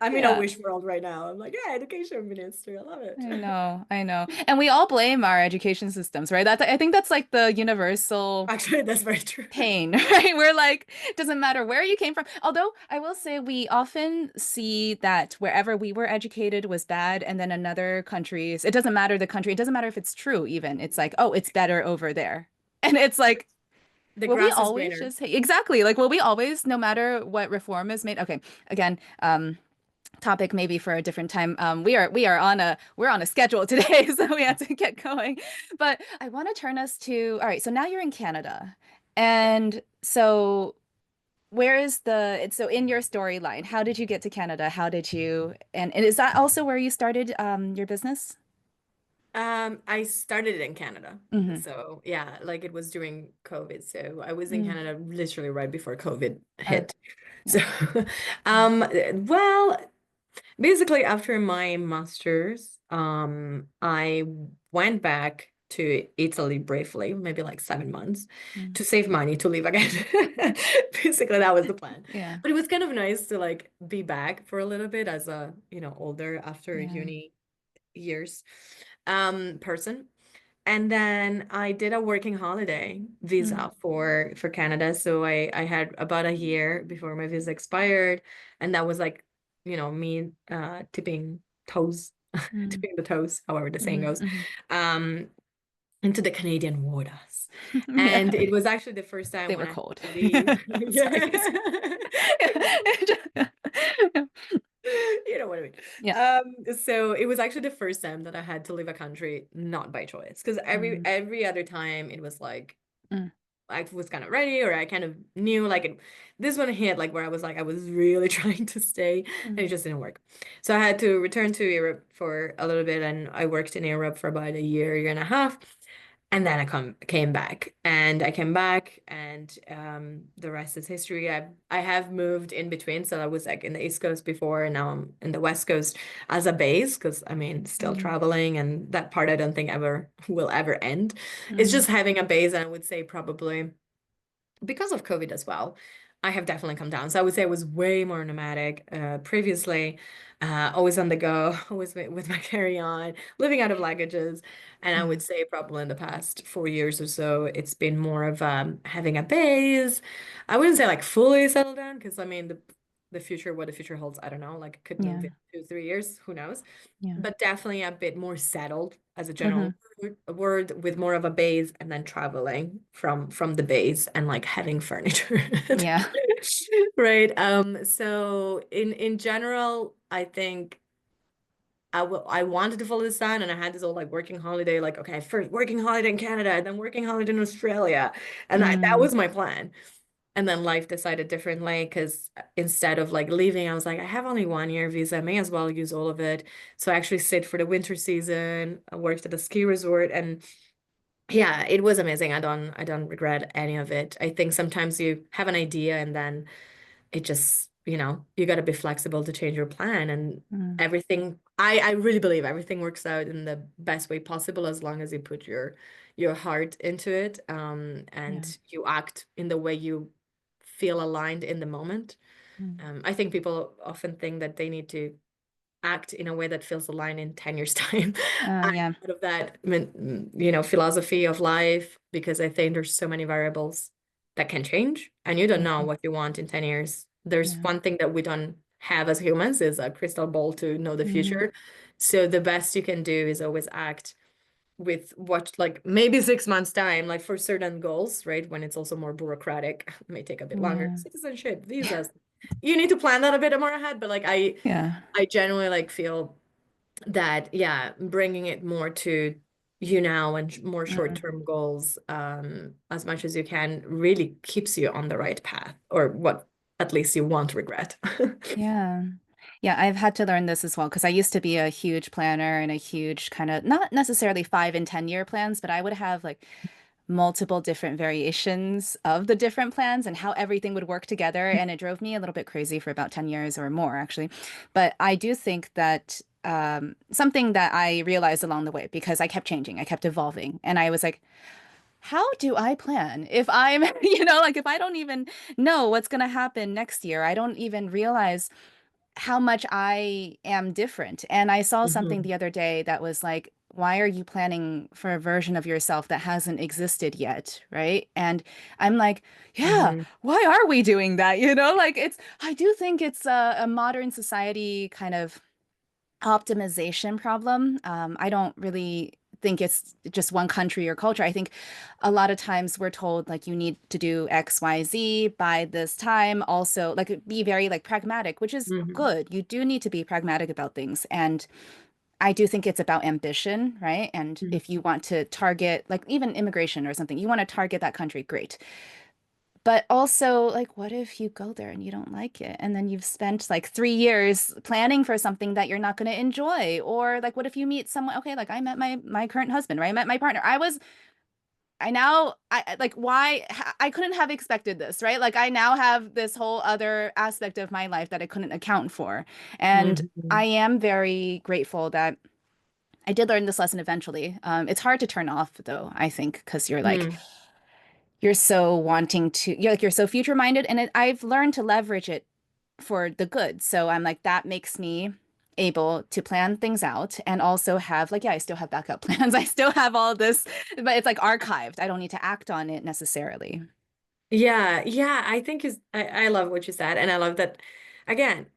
I'm in a yeah. wish world right now. I'm like, yeah, education minister. I love it. I know. And we all blame our education systems, right? I think that's like the universal Actually, that's very true. pain, right? We're like, it doesn't matter where you came from. Although I will say we often see that wherever we were educated was bad, and then another countries, it doesn't matter the country, it doesn't matter if it's true even. It's like, oh, it's better over there. And it's like, The will we grass is always greener. just exactly like will we always, no matter what reform is made? Okay, again, topic maybe for a different time. We're on a schedule today, so we have to get going. But I want to turn us to all right. So now you're in Canada, and so where is so in your storyline? How did you get to Canada? How did you and is that also where you started your business? I started it in Canada. Hmm. So yeah, like it was during COVID. So I was in Mm. Canada literally right before COVID Uh, hit. So yeah. Mm. um well, basically after my master's, I went back to Italy briefly, maybe like 7 months, Mm. to save money to leave again. Basically, that was the plan. Yeah. But it was kind of nice to like be back for a little bit as a, older after Yeah. uni years person. And then I did a working holiday Mm. visa for Canada. So I had about a year before my visa expired. And that was like, me tipping toes, Mm. tipping the toes, however the saying Hmm. goes, Hmm. um, into the Canadian waters. Yeah. And it was actually the first time They when were I had cold. to leave. Sorry. Yeah. Yeah. You know what I mean. Yeah. So it was actually the first time that I had to leave a country not by choice. Because every Mm, every other time it was like mm, I was kind of ready or I kind of knew like this one hit like where I was like I was really trying to stay and it mm, just didn't work. So I had to return to Europe for a little bit and I worked in Europe for about a year and a half. And then came back and I came back and the rest is history. I have moved in between. So I was like in the East Coast before and now I'm in the West Coast as a base because I mean still mm, traveling and that part I don't think ever will ever end. It's mm, just having a base and I would say probably because of COVID as well, I have definitely come down. So I would say I was way more nomadic previously, always on the go, always with my carry-on, living out of luggages. And I would mm, say probably in the past 4 years or so, it's been more of having a base. I wouldn't say like fully settled down because I mean the future, what the future holds, I don't know. Like I could move yeah. in 2, 3 years, who knows? Yeah. But definitely a bit more settled as a Hmm. general word with more of a base and then traveling from the base and like having furniture. Yeah. Right. So in general, I think I wanted to follow the sun and I had this old like working holiday, like, okay, first working holiday in Canada, then working holiday in Australia. And that Mm, was my plan. And then life decided differently because instead of like leaving, I was like, I have only 1 year visa. I may as well use all of it. So I actually stayed for the winter season. I worked at a ski resort and yeah, it was amazing. I don't regret any of it. I think sometimes you have an idea and then it just, you got to be flexible to change your plan and mm, everything. I really believe everything works out in the best way possible as long as you put your heart into it, yeah. and you act in the way you feel aligned in the moment. Mm. I think people often think that they need to act in a way that feels aligned in 10 years time. I'm Yeah. out of that, philosophy of life because I think there's so many variables that can change and you don't know Yeah. what you want in 10 years There's Yeah. one thing that we don't have as humans is a crystal ball to know the Mm, future. So the best you can do is always act with what, like maybe 6 months time, like for certain goals, right? When it's also more bureaucratic, it may take a bit longer. yeah. Citizenship, visas. You need to plan that a bit more ahead, but like Yeah. I genuinely like feel that, yeah, bringing it more to you now and more Mm, short-term goals, as much as you can really keeps you on the right path, or what at least you won't regret. yeah. Yeah, I've had to learn this as well because I used to be a huge planner and a huge kind of not necessarily 5 and 10 year plans, but I would have like multiple different variations of the different plans and how everything would work together. And it drove me a little bit crazy for about 10 years or more, actually. But I do think that something that I realized along the way, because I kept changing, I kept evolving, and I was like, how do I plan if I'm, like if I don't even know what's going to happen next year? I don't even realize how much I am different. And I saw something Mhm. the other day that was like, why are you planning for a version of yourself that hasn't existed yet? Right. And I'm like, yeah, Mhm. why are we doing that? Like I do think it's a modern society kind of optimization problem. I don't really think it's just one country or culture. I think a lot of times we're told like you need to do X, Y, Z by this time. Also, like be very like pragmatic, which is Mhm. good. You do need to be pragmatic about things. And I do think it's about ambition, right? And Mhm. if you want to target like even immigration or something, you want to target that country, great. But also, like, what if you go there and you don't like it? And then you've spent like 3 years planning for something that you're not going to enjoy. Or like, what if you meet someone? Okay, like I met my current husband, right? I met my partner. Like, why? I couldn't have expected this, right? Like, I now have this whole other aspect of my life that I couldn't account for. And I Mhm. am very grateful that I did learn this lesson eventually. It's hard to turn off, though, I think, because Mhm. you're so wanting to you're so future minded and I've learned to leverage it for the good. So I'm like that makes me able to plan things out and also have like yeah, I still have backup plans. I still have all this, but it's like archived. I don't need to act on it necessarily. Yeah, yeah, I think I love what you said, and I love that again.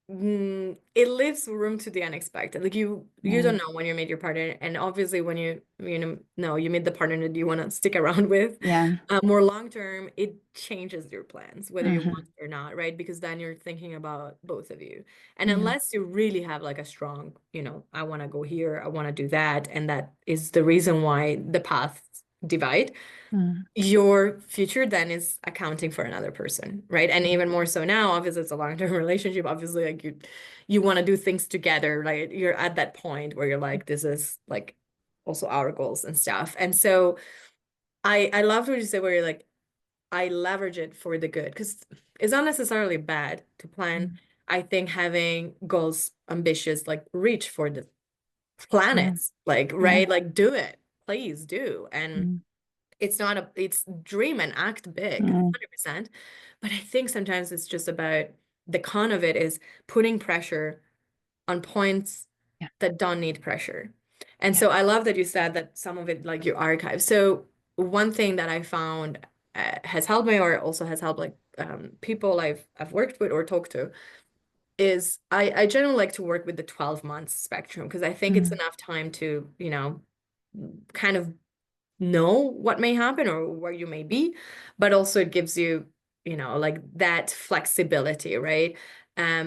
It leaves room to the unexpected. Like you Yeah. don't know when you meet your partner, and obviously when you meet the partner that you want to stick around with, Yeah. more long term, it changes your plans whether you Hmm. want it or not, right? Because then you're thinking about both of you, and Yeah. unless you really have like a strong, I want to go here, I want to do that, and that is the reason why the paths divide, Mm. your future then is accounting for another person, right? And even more so now, obviously it's a long-term relationship. Obviously, like you want to do things together, right? You're at that point where you're like, this is like also our goals and stuff. And so I loved what you said where you're like, I leverage it for the good because it's not necessarily bad to plan. Mm. I think having goals ambitious, like reach for the Mm. planets, like, Yeah. right? Like do it. Please do. And Mm. it's not it's dream and act big, Mm. 100%. But I think sometimes it's just about the con of it is putting pressure on points Yeah. that don't need pressure. And Yeah. so I love that you said that some of it like you archive. So one thing that I found has helped me or also has helped like people I've worked with or talked to is I generally like to work with the 12 months spectrum because I think it's Mm. enough time to, kind of know what may happen or where you may be, but also it gives you, like that flexibility, right?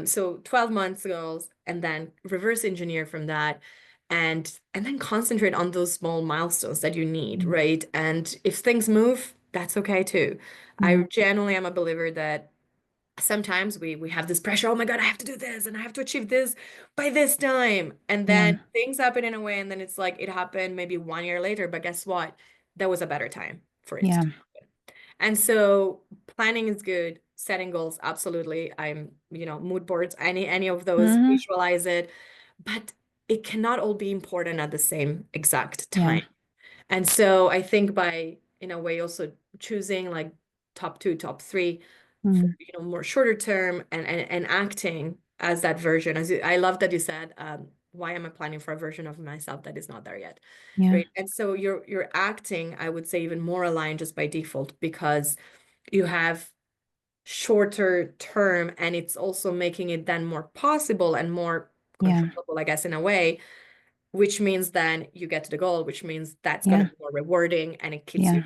So 12 months goals and then reverse engineer from that and then concentrate on those small milestones that you need, Mm. right? And if things move, that's okay too. I Mm. generally am a believer that sometimes we have this pressure, oh my God, I have to do this and I have to achieve this by this time. And then Yeah. things happen in a way, and then it's like it happened maybe 1 year later, but guess what? That was a better time for it Yeah. to happen. And so planning is good, setting goals, absolutely. Mood boards, any of those, Hmm. visualize it, but it cannot all be important at the same exact time. Yeah. And so I think by, in a way, also choosing like top two, top three for, Mm. more shorter term and acting as that version. I love that you said, why am I planning for a version of myself that is not there yet? Yeah. Right. And so you're acting, I would say, even more aligned just by default because you have shorter term, and it's also making it then more possible and more Yeah. controllable, I guess, in a way, which means then you get to the goal, which means that's going to Yeah. be more rewarding and it keeps you.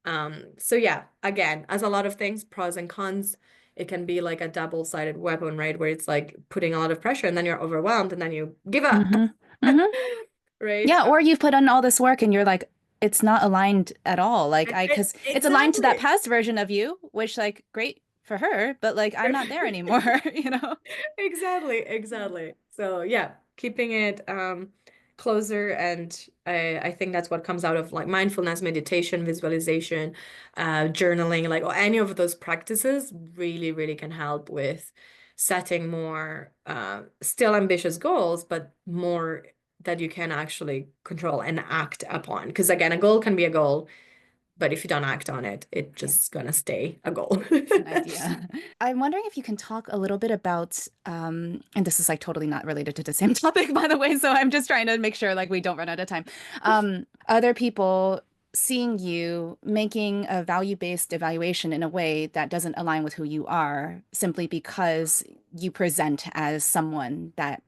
Yeah. So yeah, again, as a lot of things, pros and cons, it can be like a double-sided weapon, right? Where it's like putting a lot of pressure and then you're overwhelmed and then you give up, Mm-hmm. Mm-hmm. right? Yeah, or you've put on all this work and you're like, it's not aligned at all. Like because it's aligned to that Exactly. past version of you, which like great for her, but like I'm not there anymore, you know? Exactly, Yeah. exactly. So yeah, keeping it closer, and I think that's what comes out of like mindfulness, meditation, visualization, journaling, like or any of those practices really, really can help with setting more still ambitious goals, but more that you can actually control and act upon. Because again, a goal can be a goal, but if you don't act on it, it's Yeah. just gonna stay a goal. It's an idea. I'm wondering if you can talk a little bit about, and this is like totally not related to the same topic, by the way, so I'm just trying to make sure like we don't run out of time. Other people seeing you making a value-based evaluation in a way that doesn't align with who you are, simply because you present as someone that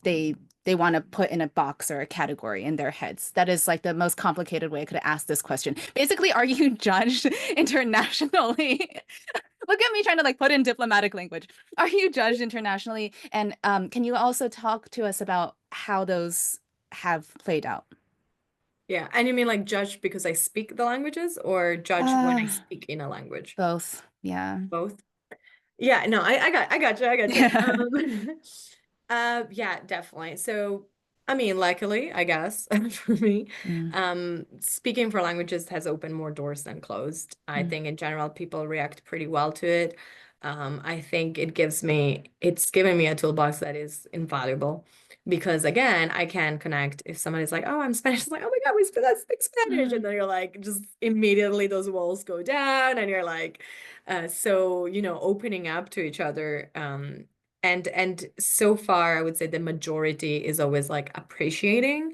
they they want to put in a box or a category in their heads. That is like the most complicated way I could have asked this question. Basically, are you judged internationally? Look at me trying to like put in diplomatic language. Are you judged internationally? And can you also talk to us about how those have played out? Yeah, and you mean like judge because I speak the languages or judge when I Uh, speak in a language? both. Yeah. Both. Yeah, no, I got you, I got you. Yeah. Yeah, definitely. So, I mean, luckily, I guess for me, Mm, speaking for languages has opened more doors than closed. I mm, think in general, people react pretty well to it. I think it's given me a toolbox that is invaluable because again, I can connect if somebody's like, "Oh, I'm Spanish," it's like, "Oh my God, let's speak Spanish," and mm, then you're like, just immediately those walls go down, and you're like, so opening up to each other. And so far, I would say the majority is always like appreciating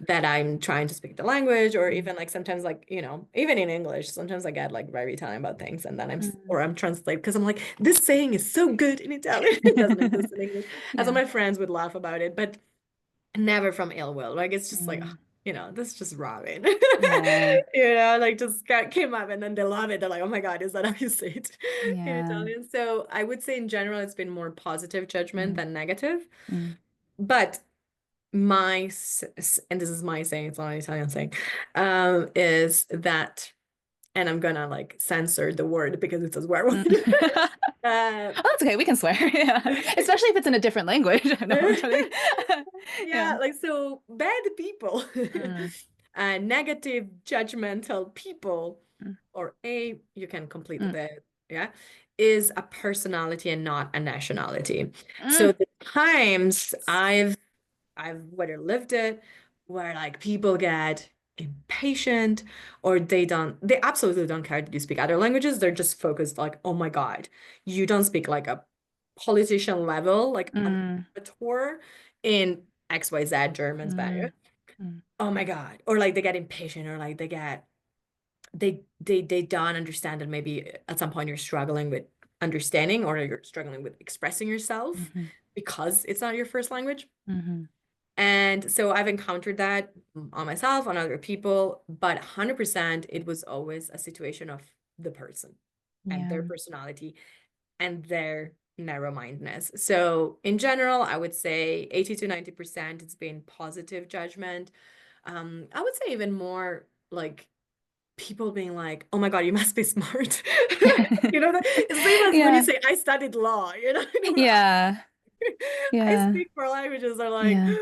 that I'm trying to speak the language, or mm, even like sometimes like, even in English, sometimes I get like very Italian about things and then mm. or I'm translating because I'm like, this saying is so good in Italian. It doesn't exist in English. And so Yeah. my friends would laugh about it, but never from ill will. Like it's just like, Mm, this is just ramen. yeah. Like just came up and then they love it. They're like, oh my God, is that how you say it in Yeah. Italian? So I would say in general, it's been more positive judgment Mm, than negative. mm, But and this is my saying, it's not an Italian saying, is that, and I'm gonna like censor the word because it's a swear mm. word. uh, Oh, that's okay. We can swear. Yeah. Especially if it's in a different language. No, I'm totally. Yeah. Yeah, like so bad people, Mm, negative, judgmental people, mm, or you can complete the mm, bit, yeah, is a personality and not a nationality. mm, So the times I've whether lived it, where like people get impatient or they absolutely don't care that you speak other languages. They're just focused like, oh my God, you don't speak like a politician level, like an mm, orator in XYZ German, Spanish. mm, mm, Oh my God. Or like they get impatient or like they don't understand that maybe at some point you're struggling with understanding or you're struggling with expressing yourself mhm, because it's not your first language. mhm. And so I've encountered that on myself, on other people, but 100% it was always a situation of the person and their Yeah. personality and their narrow-mindedness. So in general, I would say 80 to 90% it's been positive judgment. I would say even more like people being like, "Oh my God, you must be smart." It's same as when you Yeah. say, "I studied law," Yeah. I Yeah. speak four languages are like, Yeah.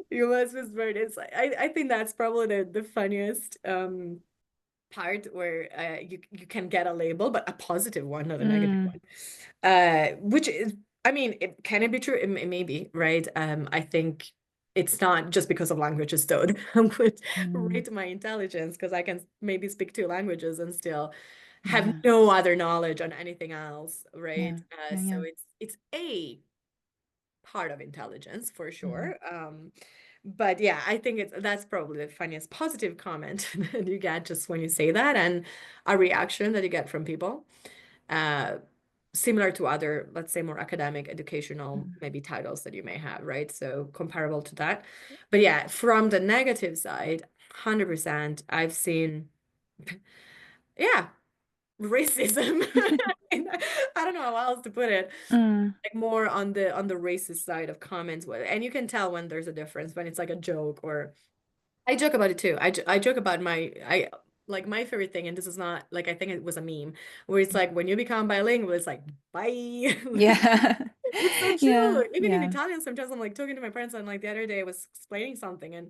you must be smart. It's like I think that's probably the funniest part where you can get a label, but a positive one, not a negative Mm, one. Which is, I mean, can it be true? It may be, right? I think it's not just because of languages, though. That I would mm, rate my intelligence because I can maybe speak two languages and still have yeah. no other knowledge on anything else, Yeah. right? Yeah. So Yeah. it's a part of intelligence for Mm, sure. But yeah, I think that's probably the funniest positive comment that you get just when you say that and a reaction that you get from people. Uh, similar to other, let's say, more academic, educational, Mm. maybe titles that you may have, right? So comparable to that. But yeah, from the negative side, 100%, I've seen, yeah, racism. I don't know how else to put it. Mm. Like more on the racist side of comments, and you can tell when there's a difference when it's like a joke or I joke about it too. I joke about I like my favorite thing, and this is not like I think it was a meme where it's like when you become bilingual, it's like bye. Yeah. It's so Yeah. true. Even in Yeah. Italian, sometimes I'm like talking to my parents, and like the other day I was explaining something and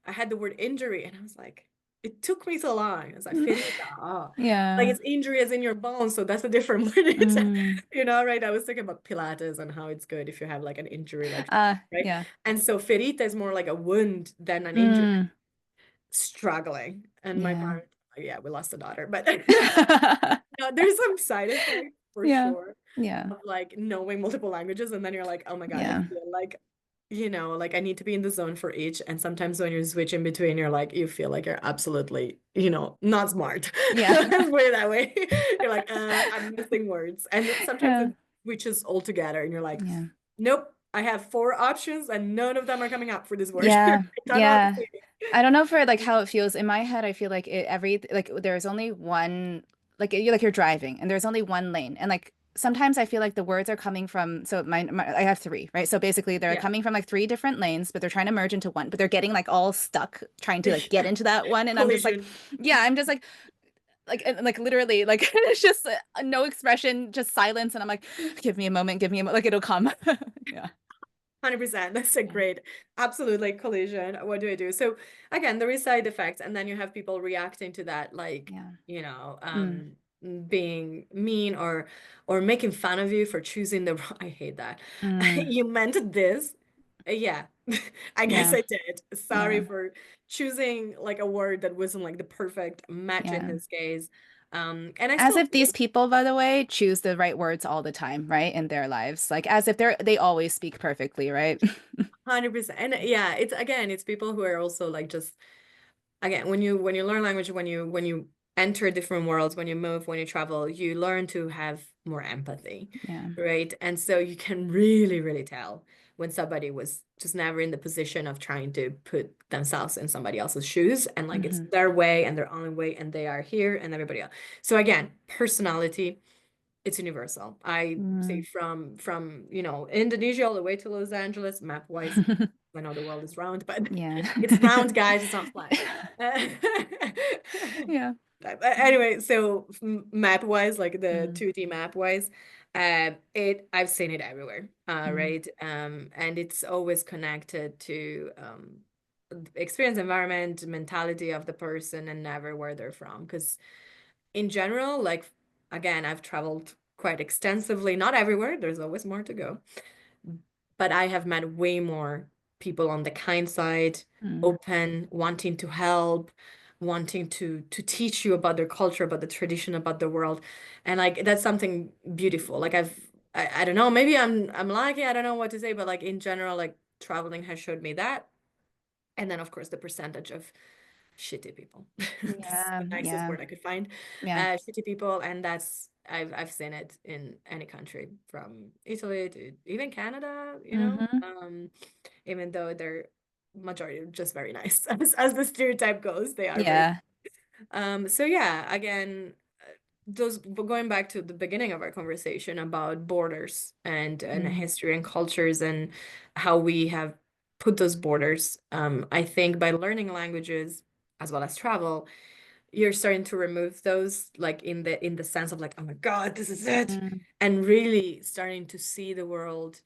I had the word injury, and I was like, it took me so long. It's like ferita. Oh. Like Yeah. it's injury as in your bones, so that's a different word. Mm. Right? I was thinking about Pilates and how it's good if you have like an injury, like right. Yeah. And so ferita is more like a wound than an injury. Mm. Struggling, and my Yeah. parents, yeah, we lost a daughter, but no, there's some side effects for Yeah. sure Yeah. of like knowing multiple languages, and then you're like, oh my God, I Yeah. feel like, like I need to be in the zone for each. And sometimes when you're switching between, you're like, you feel like you're absolutely, not smart. Yeah. Let's put it that way. You're like, I'm missing words. And sometimes Yeah. it switches all together, and you're like, Yeah. nope, I have four options, and none of them are coming up for this word. I Yeah. don't know how to Yeah. say I don't know for like it. how it feels in my head. I feel like like there's only one you're driving and there's only one lane and like sometimes I feel like the words are coming from so I have three, right? So basically they're Yeah. coming from like three different lanes, but they're trying to merge into one, but they're getting like all stuck trying to like get Yeah. into that one and I'm just like Collision. yeah, I'm just like and, like literally like it's just no expression, just silence and I'm like give me a moment like it'll come. Yeah. 100%. That's a Yeah. great, absolutely collision. What do I do? So again, there is side effects, and then you have people reacting to that, like, Yeah. Mm. being mean or making fun of you for choosing the I hate that. Mm. You meant this. Yeah. I guess Yeah. I did. Sorry Yeah. for choosing like a word that wasn't like the perfect match in Yeah. his case. And I As still if these think people, by the way, choose the right words all the time, right? In their lives. Like as if they always speak perfectly, right? 100%. And yeah, it's people who are also like just again, when you learn language, when you enter different worlds, when you move, when you travel, you learn to have more empathy, Yeah. right? And so you can really, really tell when somebody was just never in the position of trying to put themselves in somebody else's shoes and like it's Hmm. their way and their only way and they are here and everybody else. So again, personality, it's universal. I say Mm. from Indonesia all the way to Los Angeles, map wise. I know the world is round, but Yeah. it's round, guys. It's not flat. Yeah. But anyway, so map wise, like the Mm. 2D map wise, I've seen it everywhere, Mm. right? And it's always connected to experience, environment, mentality of the person, and never where they're from. Because in general, like again, I've traveled quite extensively, not everywhere. There's always more to go, but I have met way more people on the kind side, Mm. open, wanting to help, wanting to teach you about their culture, about the tradition, about the world. And like that's something beautiful. Like I don't know, maybe I'm lucky, I don't know what to say, but like in general, like traveling has showed me that. And then of course the percentage of shitty people. That's Yeah. the nicest Yeah. word I could find. Yeah. Shitty people, and that's I've seen it in any country, from Italy to even Canada, Hmm. even though they're majority just very nice as the stereotype goes, they are very Yeah. so yeah, again, those going back to the beginning of our conversation about borders and Mm. history and cultures and how we have put those borders. I think by learning languages as well as travel, you're starting to remove those, like in the sense of like, oh my God, this is it, Mm. and really starting to see the world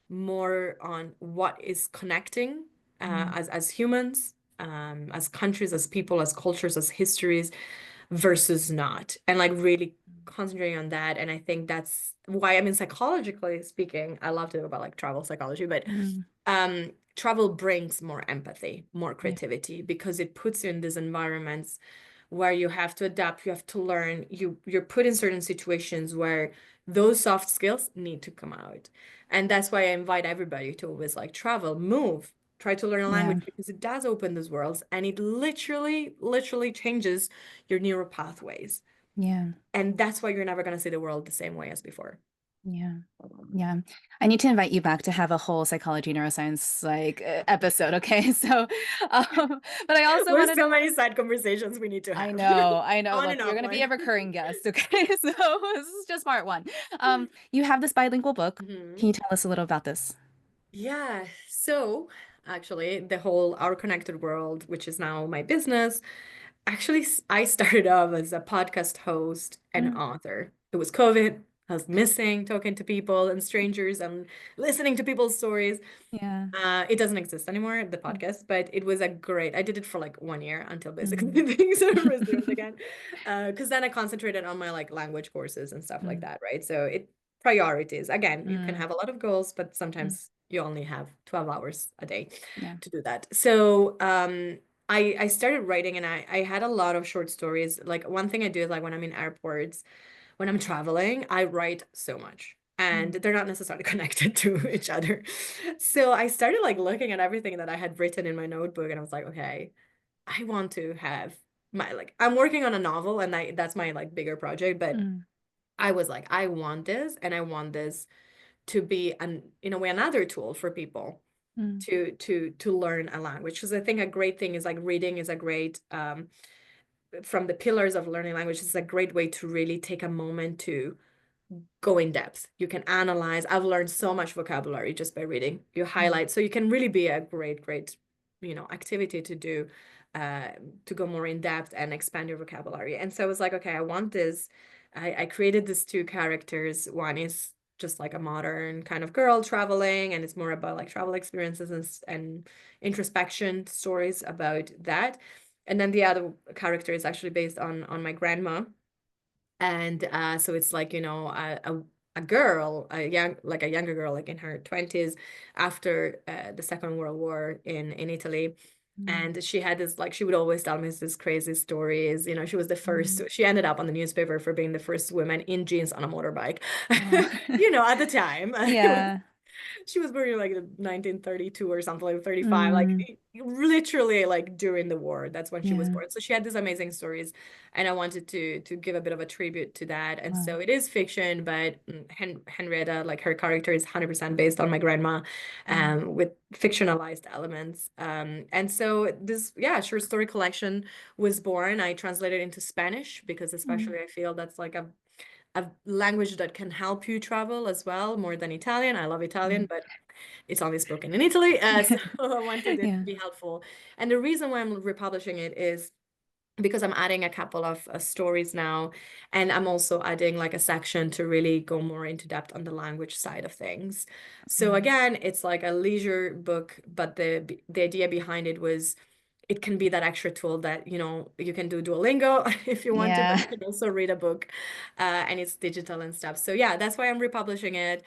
more on what is connecting Mm. as humans, as countries, as people, as cultures, as histories versus not, and like really concentrating on that. And I think that's why, I mean, psychologically speaking, I love to talk about like travel psychology, but Mm. travel brings more empathy, more Yeah. creativity, because it puts you in these environments where you have to adapt, you have to learn, you're put in certain situations where those soft skills need to come out. And that's why I invite everybody to always like travel, move, try to learn a Yeah. language, because it does open those worlds, and it literally changes your neural pathways. Yeah. And that's why you're never going to see the world the same way as before. Yeah. Yeah. I need to invite you back to have a whole psychology neuroscience episode, okay? So but I also There's wanted so many side conversations we need to I have. know, I know. On Look, and you're gonna be a offline. recurring guest, okay? So this is just part one. You have this bilingual book. Can Mhm. you tell us a little about this? Yeah, so actually, the whole Our Connected World, which is now my business, actually, I started off as a podcast host and Mm, author. It was COVID. I was missing talking to people and strangers and listening to people's stories. yeah. It doesn't exist anymore, the podcast, but it was a great, I did it for like 1 year until Mm. basically things are resumed again. Because then I concentrated on my like language courses and stuff like Mm, that, right? So it priorities. Again, you can mm, have a lot of goals, but mm, sometimes you only have 12 hours a day yeah. to do that. So I started writing and I had a lot of short stories. Like one thing I do is like when I'm in airports, when I'm traveling, I write so much and Mm, they're not necessarily connected to each other. So I started like looking at everything that I had written in my notebook and I was like, okay, I want to have my like I'm working on a novel and that's my like bigger project, but mm, I was like, I want this and I want this to be an in a way another tool for people mm, to learn a language. Because I think a great thing is like reading is a great from the pillars of learning language is a great way to really take a moment to go in depth. You can analyze. I've learned so much vocabulary just by reading. You mm, highlight. So you can really be a great, activity to do uh, to go more in depth and expand your vocabulary. And so I was like, okay, I want this. I created these two characters. One is just like a modern kind of girl traveling, and it's more about like travel experiences and introspection stories about that. And then the other character is actually based on my grandma and so it's like a girl a younger girl like in her 20s after the Second World War in Italy. mm, And she had this like she would always tell me this crazy stories. She was the first, mm. she ended up on the newspaper for being the first woman in jeans on a motorbike. Oh. At the time it was Yeah. she was born in like 1932 or something, like 35, like Mm, literally like during the war. That's when she was yeah. born. So she had these amazing stories, and I wanted to give a bit of a tribute to that. And Wow. so it is fiction, but Henrietta, like her character, is 100% based on my grandma, Mm, with fictionalized elements. And so this, yeah, short story collection was born. I translated into Spanish because mm, especially I feel that's like a language that can help you travel as well, more than Italian. I love Italian, mm. but it's only spoken in Italy. So I wanted it to Yeah. be helpful. And the reason why I'm republishing it is because I'm adding a couple of stories now, and I'm also adding like a section to really go more into depth on the language side of things. So Mm, again, it's like a leisure book, but the idea behind it was it can be that extra tool that you can do Duolingo if you want to, but yeah. you can also read a book, and it's digital and stuff. So yeah, that's why I'm republishing it.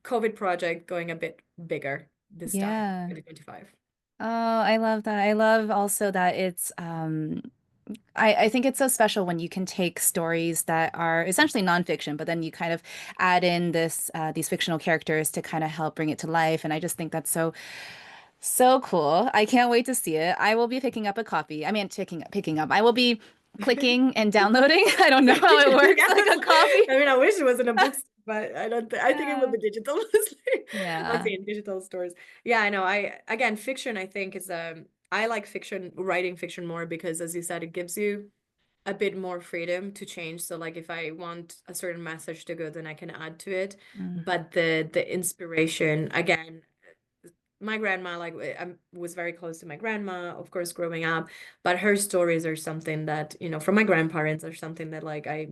COVID project going a bit bigger this time, Yeah. 2025. Oh, I love that. I love also that it's I think it's so special when you can take stories that are essentially nonfiction, but then you kind of add in these fictional characters to kind of help bring it to life. And I just think that's so cool. I can't wait to see it. I will be picking up a copy. I mean, picking up. I will be clicking and downloading. I don't know how it works, like Yes. a copy. I mean, I wish it was in a bookstore, but I don't I think it would Yeah. be digital. Let's Yeah. see, in digital stores. Yeah, I know. Again, fiction, I think is I like fiction, writing fiction more because as you said, it gives you a bit more freedom to change. So like if I want a certain message to go, then I can add to it. Mm, But the inspiration, again, my grandma, like I was very close to my grandma, of course, growing up, but her stories are something that, from my grandparents are something that like I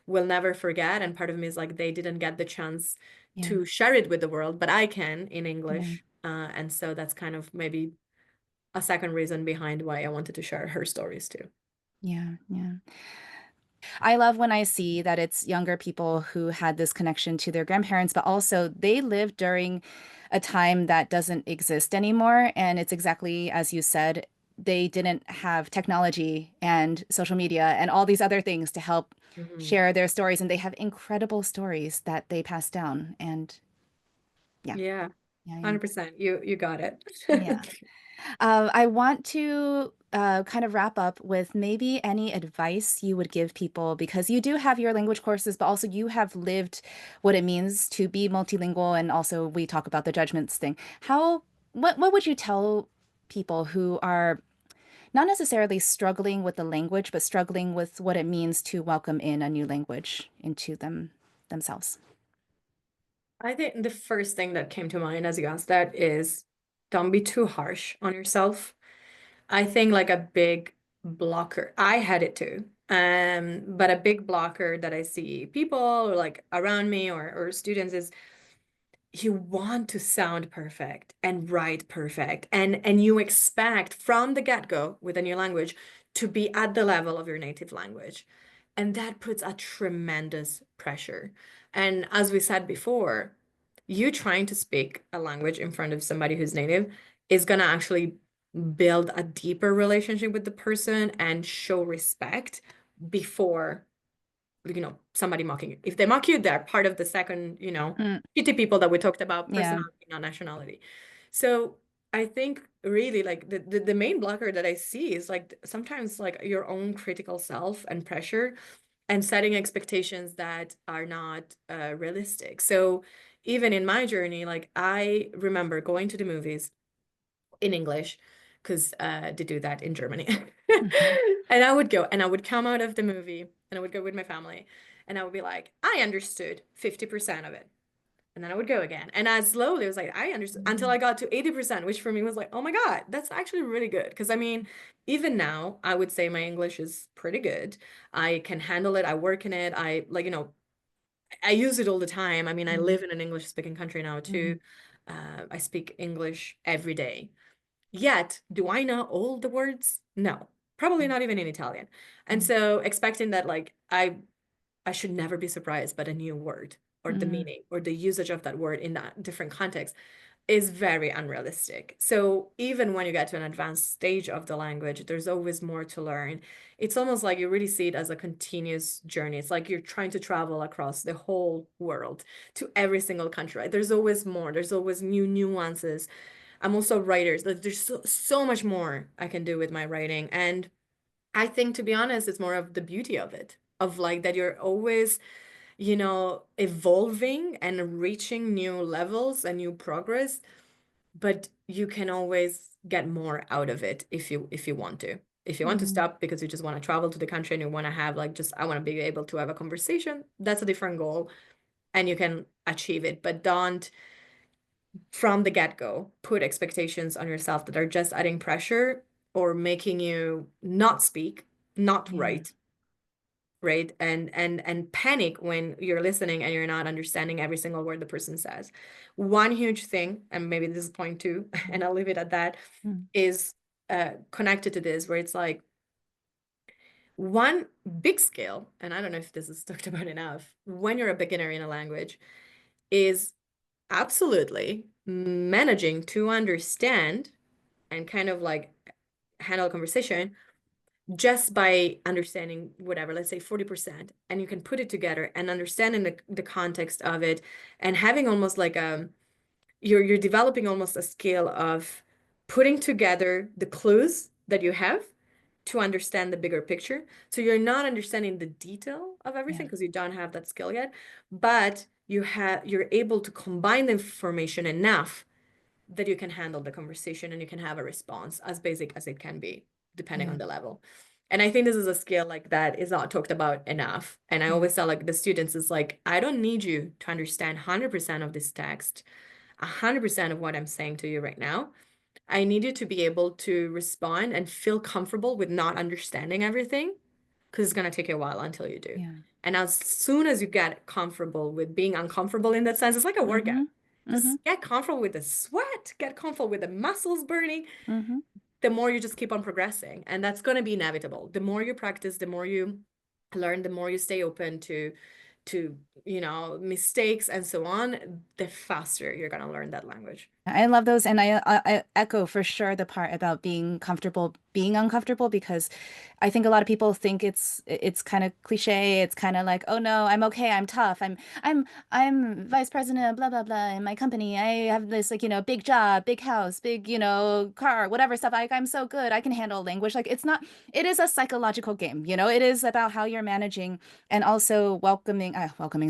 will never forget. And part of me is like they didn't get the chance yeah. to share it with the world, but I can in Yeah. English. And so that's kind of maybe a second reason behind why I wanted to share her stories too. Yeah. Yeah. I love when I see that it's younger people who had this connection to their grandparents, but also they lived during a time that doesn't exist anymore. And it's exactly as you said, they didn't have technology and social media and all these other things to help Mhm. share their stories. And they have incredible stories that they pass down. And yeah, Yeah. Yeah. 100%. You got it. Yeah. I want to kind of wrap up with maybe any advice you would give people because you do have your language courses, but also you have lived what it means to be multilingual, and also we talk about the judgments thing. What would you tell people who are not necessarily struggling with the language, but struggling with what it means to welcome in a new language into themselves? I think the first thing that came to mind as you asked that is don't be too harsh on yourself. I think like a big blocker, I had it too. But a big blocker that I see people like around me or students is you want to sound perfect and write perfect and you expect from the get-go with a new language to be at the level of your native language, and that puts a tremendous pressure. And as we said before, you trying to speak a language in front of somebody who's native is going to actually build a deeper relationship with the person and show respect before somebody mocking you. If they mock you, they're part of the second, Mm, shitty people that we talked about, yeah. personality, not nationality. So I think really like the main blocker that I see is like sometimes like your own critical self and pressure and setting expectations that are not realistic. So even in my journey, like I remember going to the movies in English because they do that in Germany. Hmm. And I would go and I would come out of the movie and I would go with my family and I would be like, I understood 50% of it. And then I would go again. And as slowly, it was like, I understood until I got to 80%, which for me was like, oh my God, that's actually really good. Because I mean, even now, I would say my English is pretty good. I can handle it. I work in it. I like, I use it all the time. I mean, I Hmm. live in an English speaking country now Hmm. too. I speak English every day. Yet, do I know all the words? No, probably not even in Italian. And so expecting that like I should never be surprised by a new word or the Hmm. meaning or the usage of that word in that different context is very unrealistic. So even when you get to an advanced stage of the language, there's always more to learn. It's almost like you really see it as a continuous journey. It's like you're trying to travel across the whole world to every single country, right? There's always more. There's always new nuances. I'm also writers. Like there's so much more I can do with my writing. And I think to be honest, it's more of the beauty of it, of like that you're always, evolving and reaching new levels and new progress, but you can always get more out of it if you want to. If you want to Hmm. stop because you just want to travel to the country and you want to have like just I want to be able to have a conversation, that's a different goal and you can achieve it, but don't from the get-go put expectations on yourself that are just adding pressure or making you not speak, not Yeah. write, right? And panic when you're listening and you're not understanding every single word the person says. One huge thing, and maybe this is point two, and I'll leave it at that, Mm. is connected to this, where it's like one big skill, and I don't know if this is talked about enough, when you're a beginner in a language, is absolutely managing to understand and kind of like handle a conversation just by understanding whatever, let's say 40%, and you can put it together and understanding the context of it and having almost like you're developing almost a skill of putting together the clues that you have to understand the bigger picture. So you're not understanding the detail of everything Yeah. because you don't have that skill yet, but you're able to combine the information enough that you can handle the conversation and you can have a response as basic as it can be, depending Yeah. on the level. And I think this is a skill like that is not talked about enough. And I Yeah. always tell like the students is like, I don't need you to understand 100% of this text, 100% of what I'm saying to you right now. I need you to be able to respond and feel comfortable with not understanding everything because it's going to take you a while until you do. Yeah. And as soon as you get comfortable with being uncomfortable in that sense, it's like a workout. Mm-hmm. Mm-hmm. Just get comfortable with the sweat, get comfortable with the muscles burning. Mm-hmm. The more you just keep on progressing. And that's going to be inevitable. The more you practice, the more you learn, the more you stay open to mistakes and so on, the faster you're going to learn that language. I love those, and I echo for sure the part about being comfortable being uncomfortable, because I think a lot of people think it's kind of cliche. It's kind of like, oh no, I'm okay, I'm tough, I'm vice president of blah blah blah in my company. I have this, like, big job, big house, big, car, whatever stuff. I'm so good, I can handle language. Like, it's not. It is a psychological game. It is about how you're managing, and also welcoming,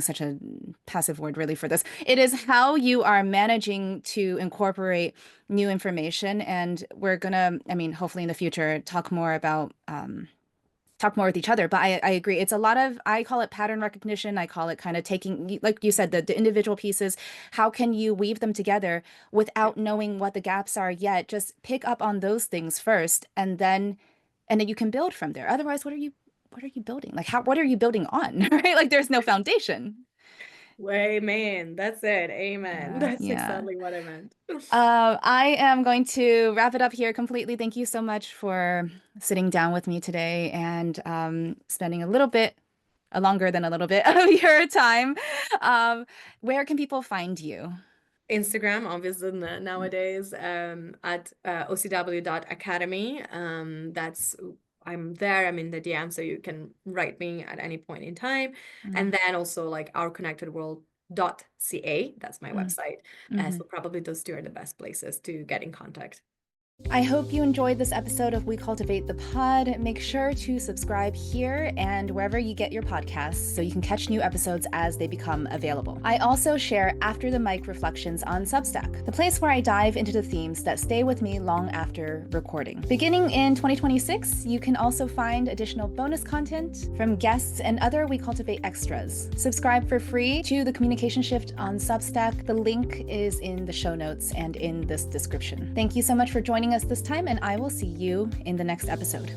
such a passive word really for this. It is how you are managing to incorporate new information. And we're gonna, I mean, hopefully in the future, talk more with each other. But I agree. It's a lot of, I call it pattern recognition. I call it kind of taking, like you said, the individual pieces. How can you weave them together Yeah. without knowing what the gaps are yet? Just pick up on those things first, and then you can build from there. Otherwise, what are you building? Like, what are you building on? Right? Like, there's no foundation. Amen. That's it. Amen. Yeah, That's yeah. exactly what I meant. I am going to wrap it up here completely. Thank you so much for sitting down with me today and spending a longer than a little bit of your time. Um, where can people find you? Instagram, obviously, nowadays, at ocw.academy. That's I'm there. I'm in the DM, so you can write me at any point in time. And Mm, then also like ourconnectedworld.ca. That's my mm, website. mhm. So probably those two are the best places to get in contact. I hope you enjoyed this episode of We Cultivate the Pod. Make sure to subscribe here and wherever you get your podcasts so you can catch new episodes as they become available. I also share After the Mic reflections on Substack, the place where I dive into the themes that stay with me long after recording. Beginning in 2026, you can also find additional bonus content from guests and other We Cultivate extras. Subscribe for free to the Communication Shift on Substack. The link is in the show notes and in this description. Thank you so much for joining us this time, and I will see you in the next episode.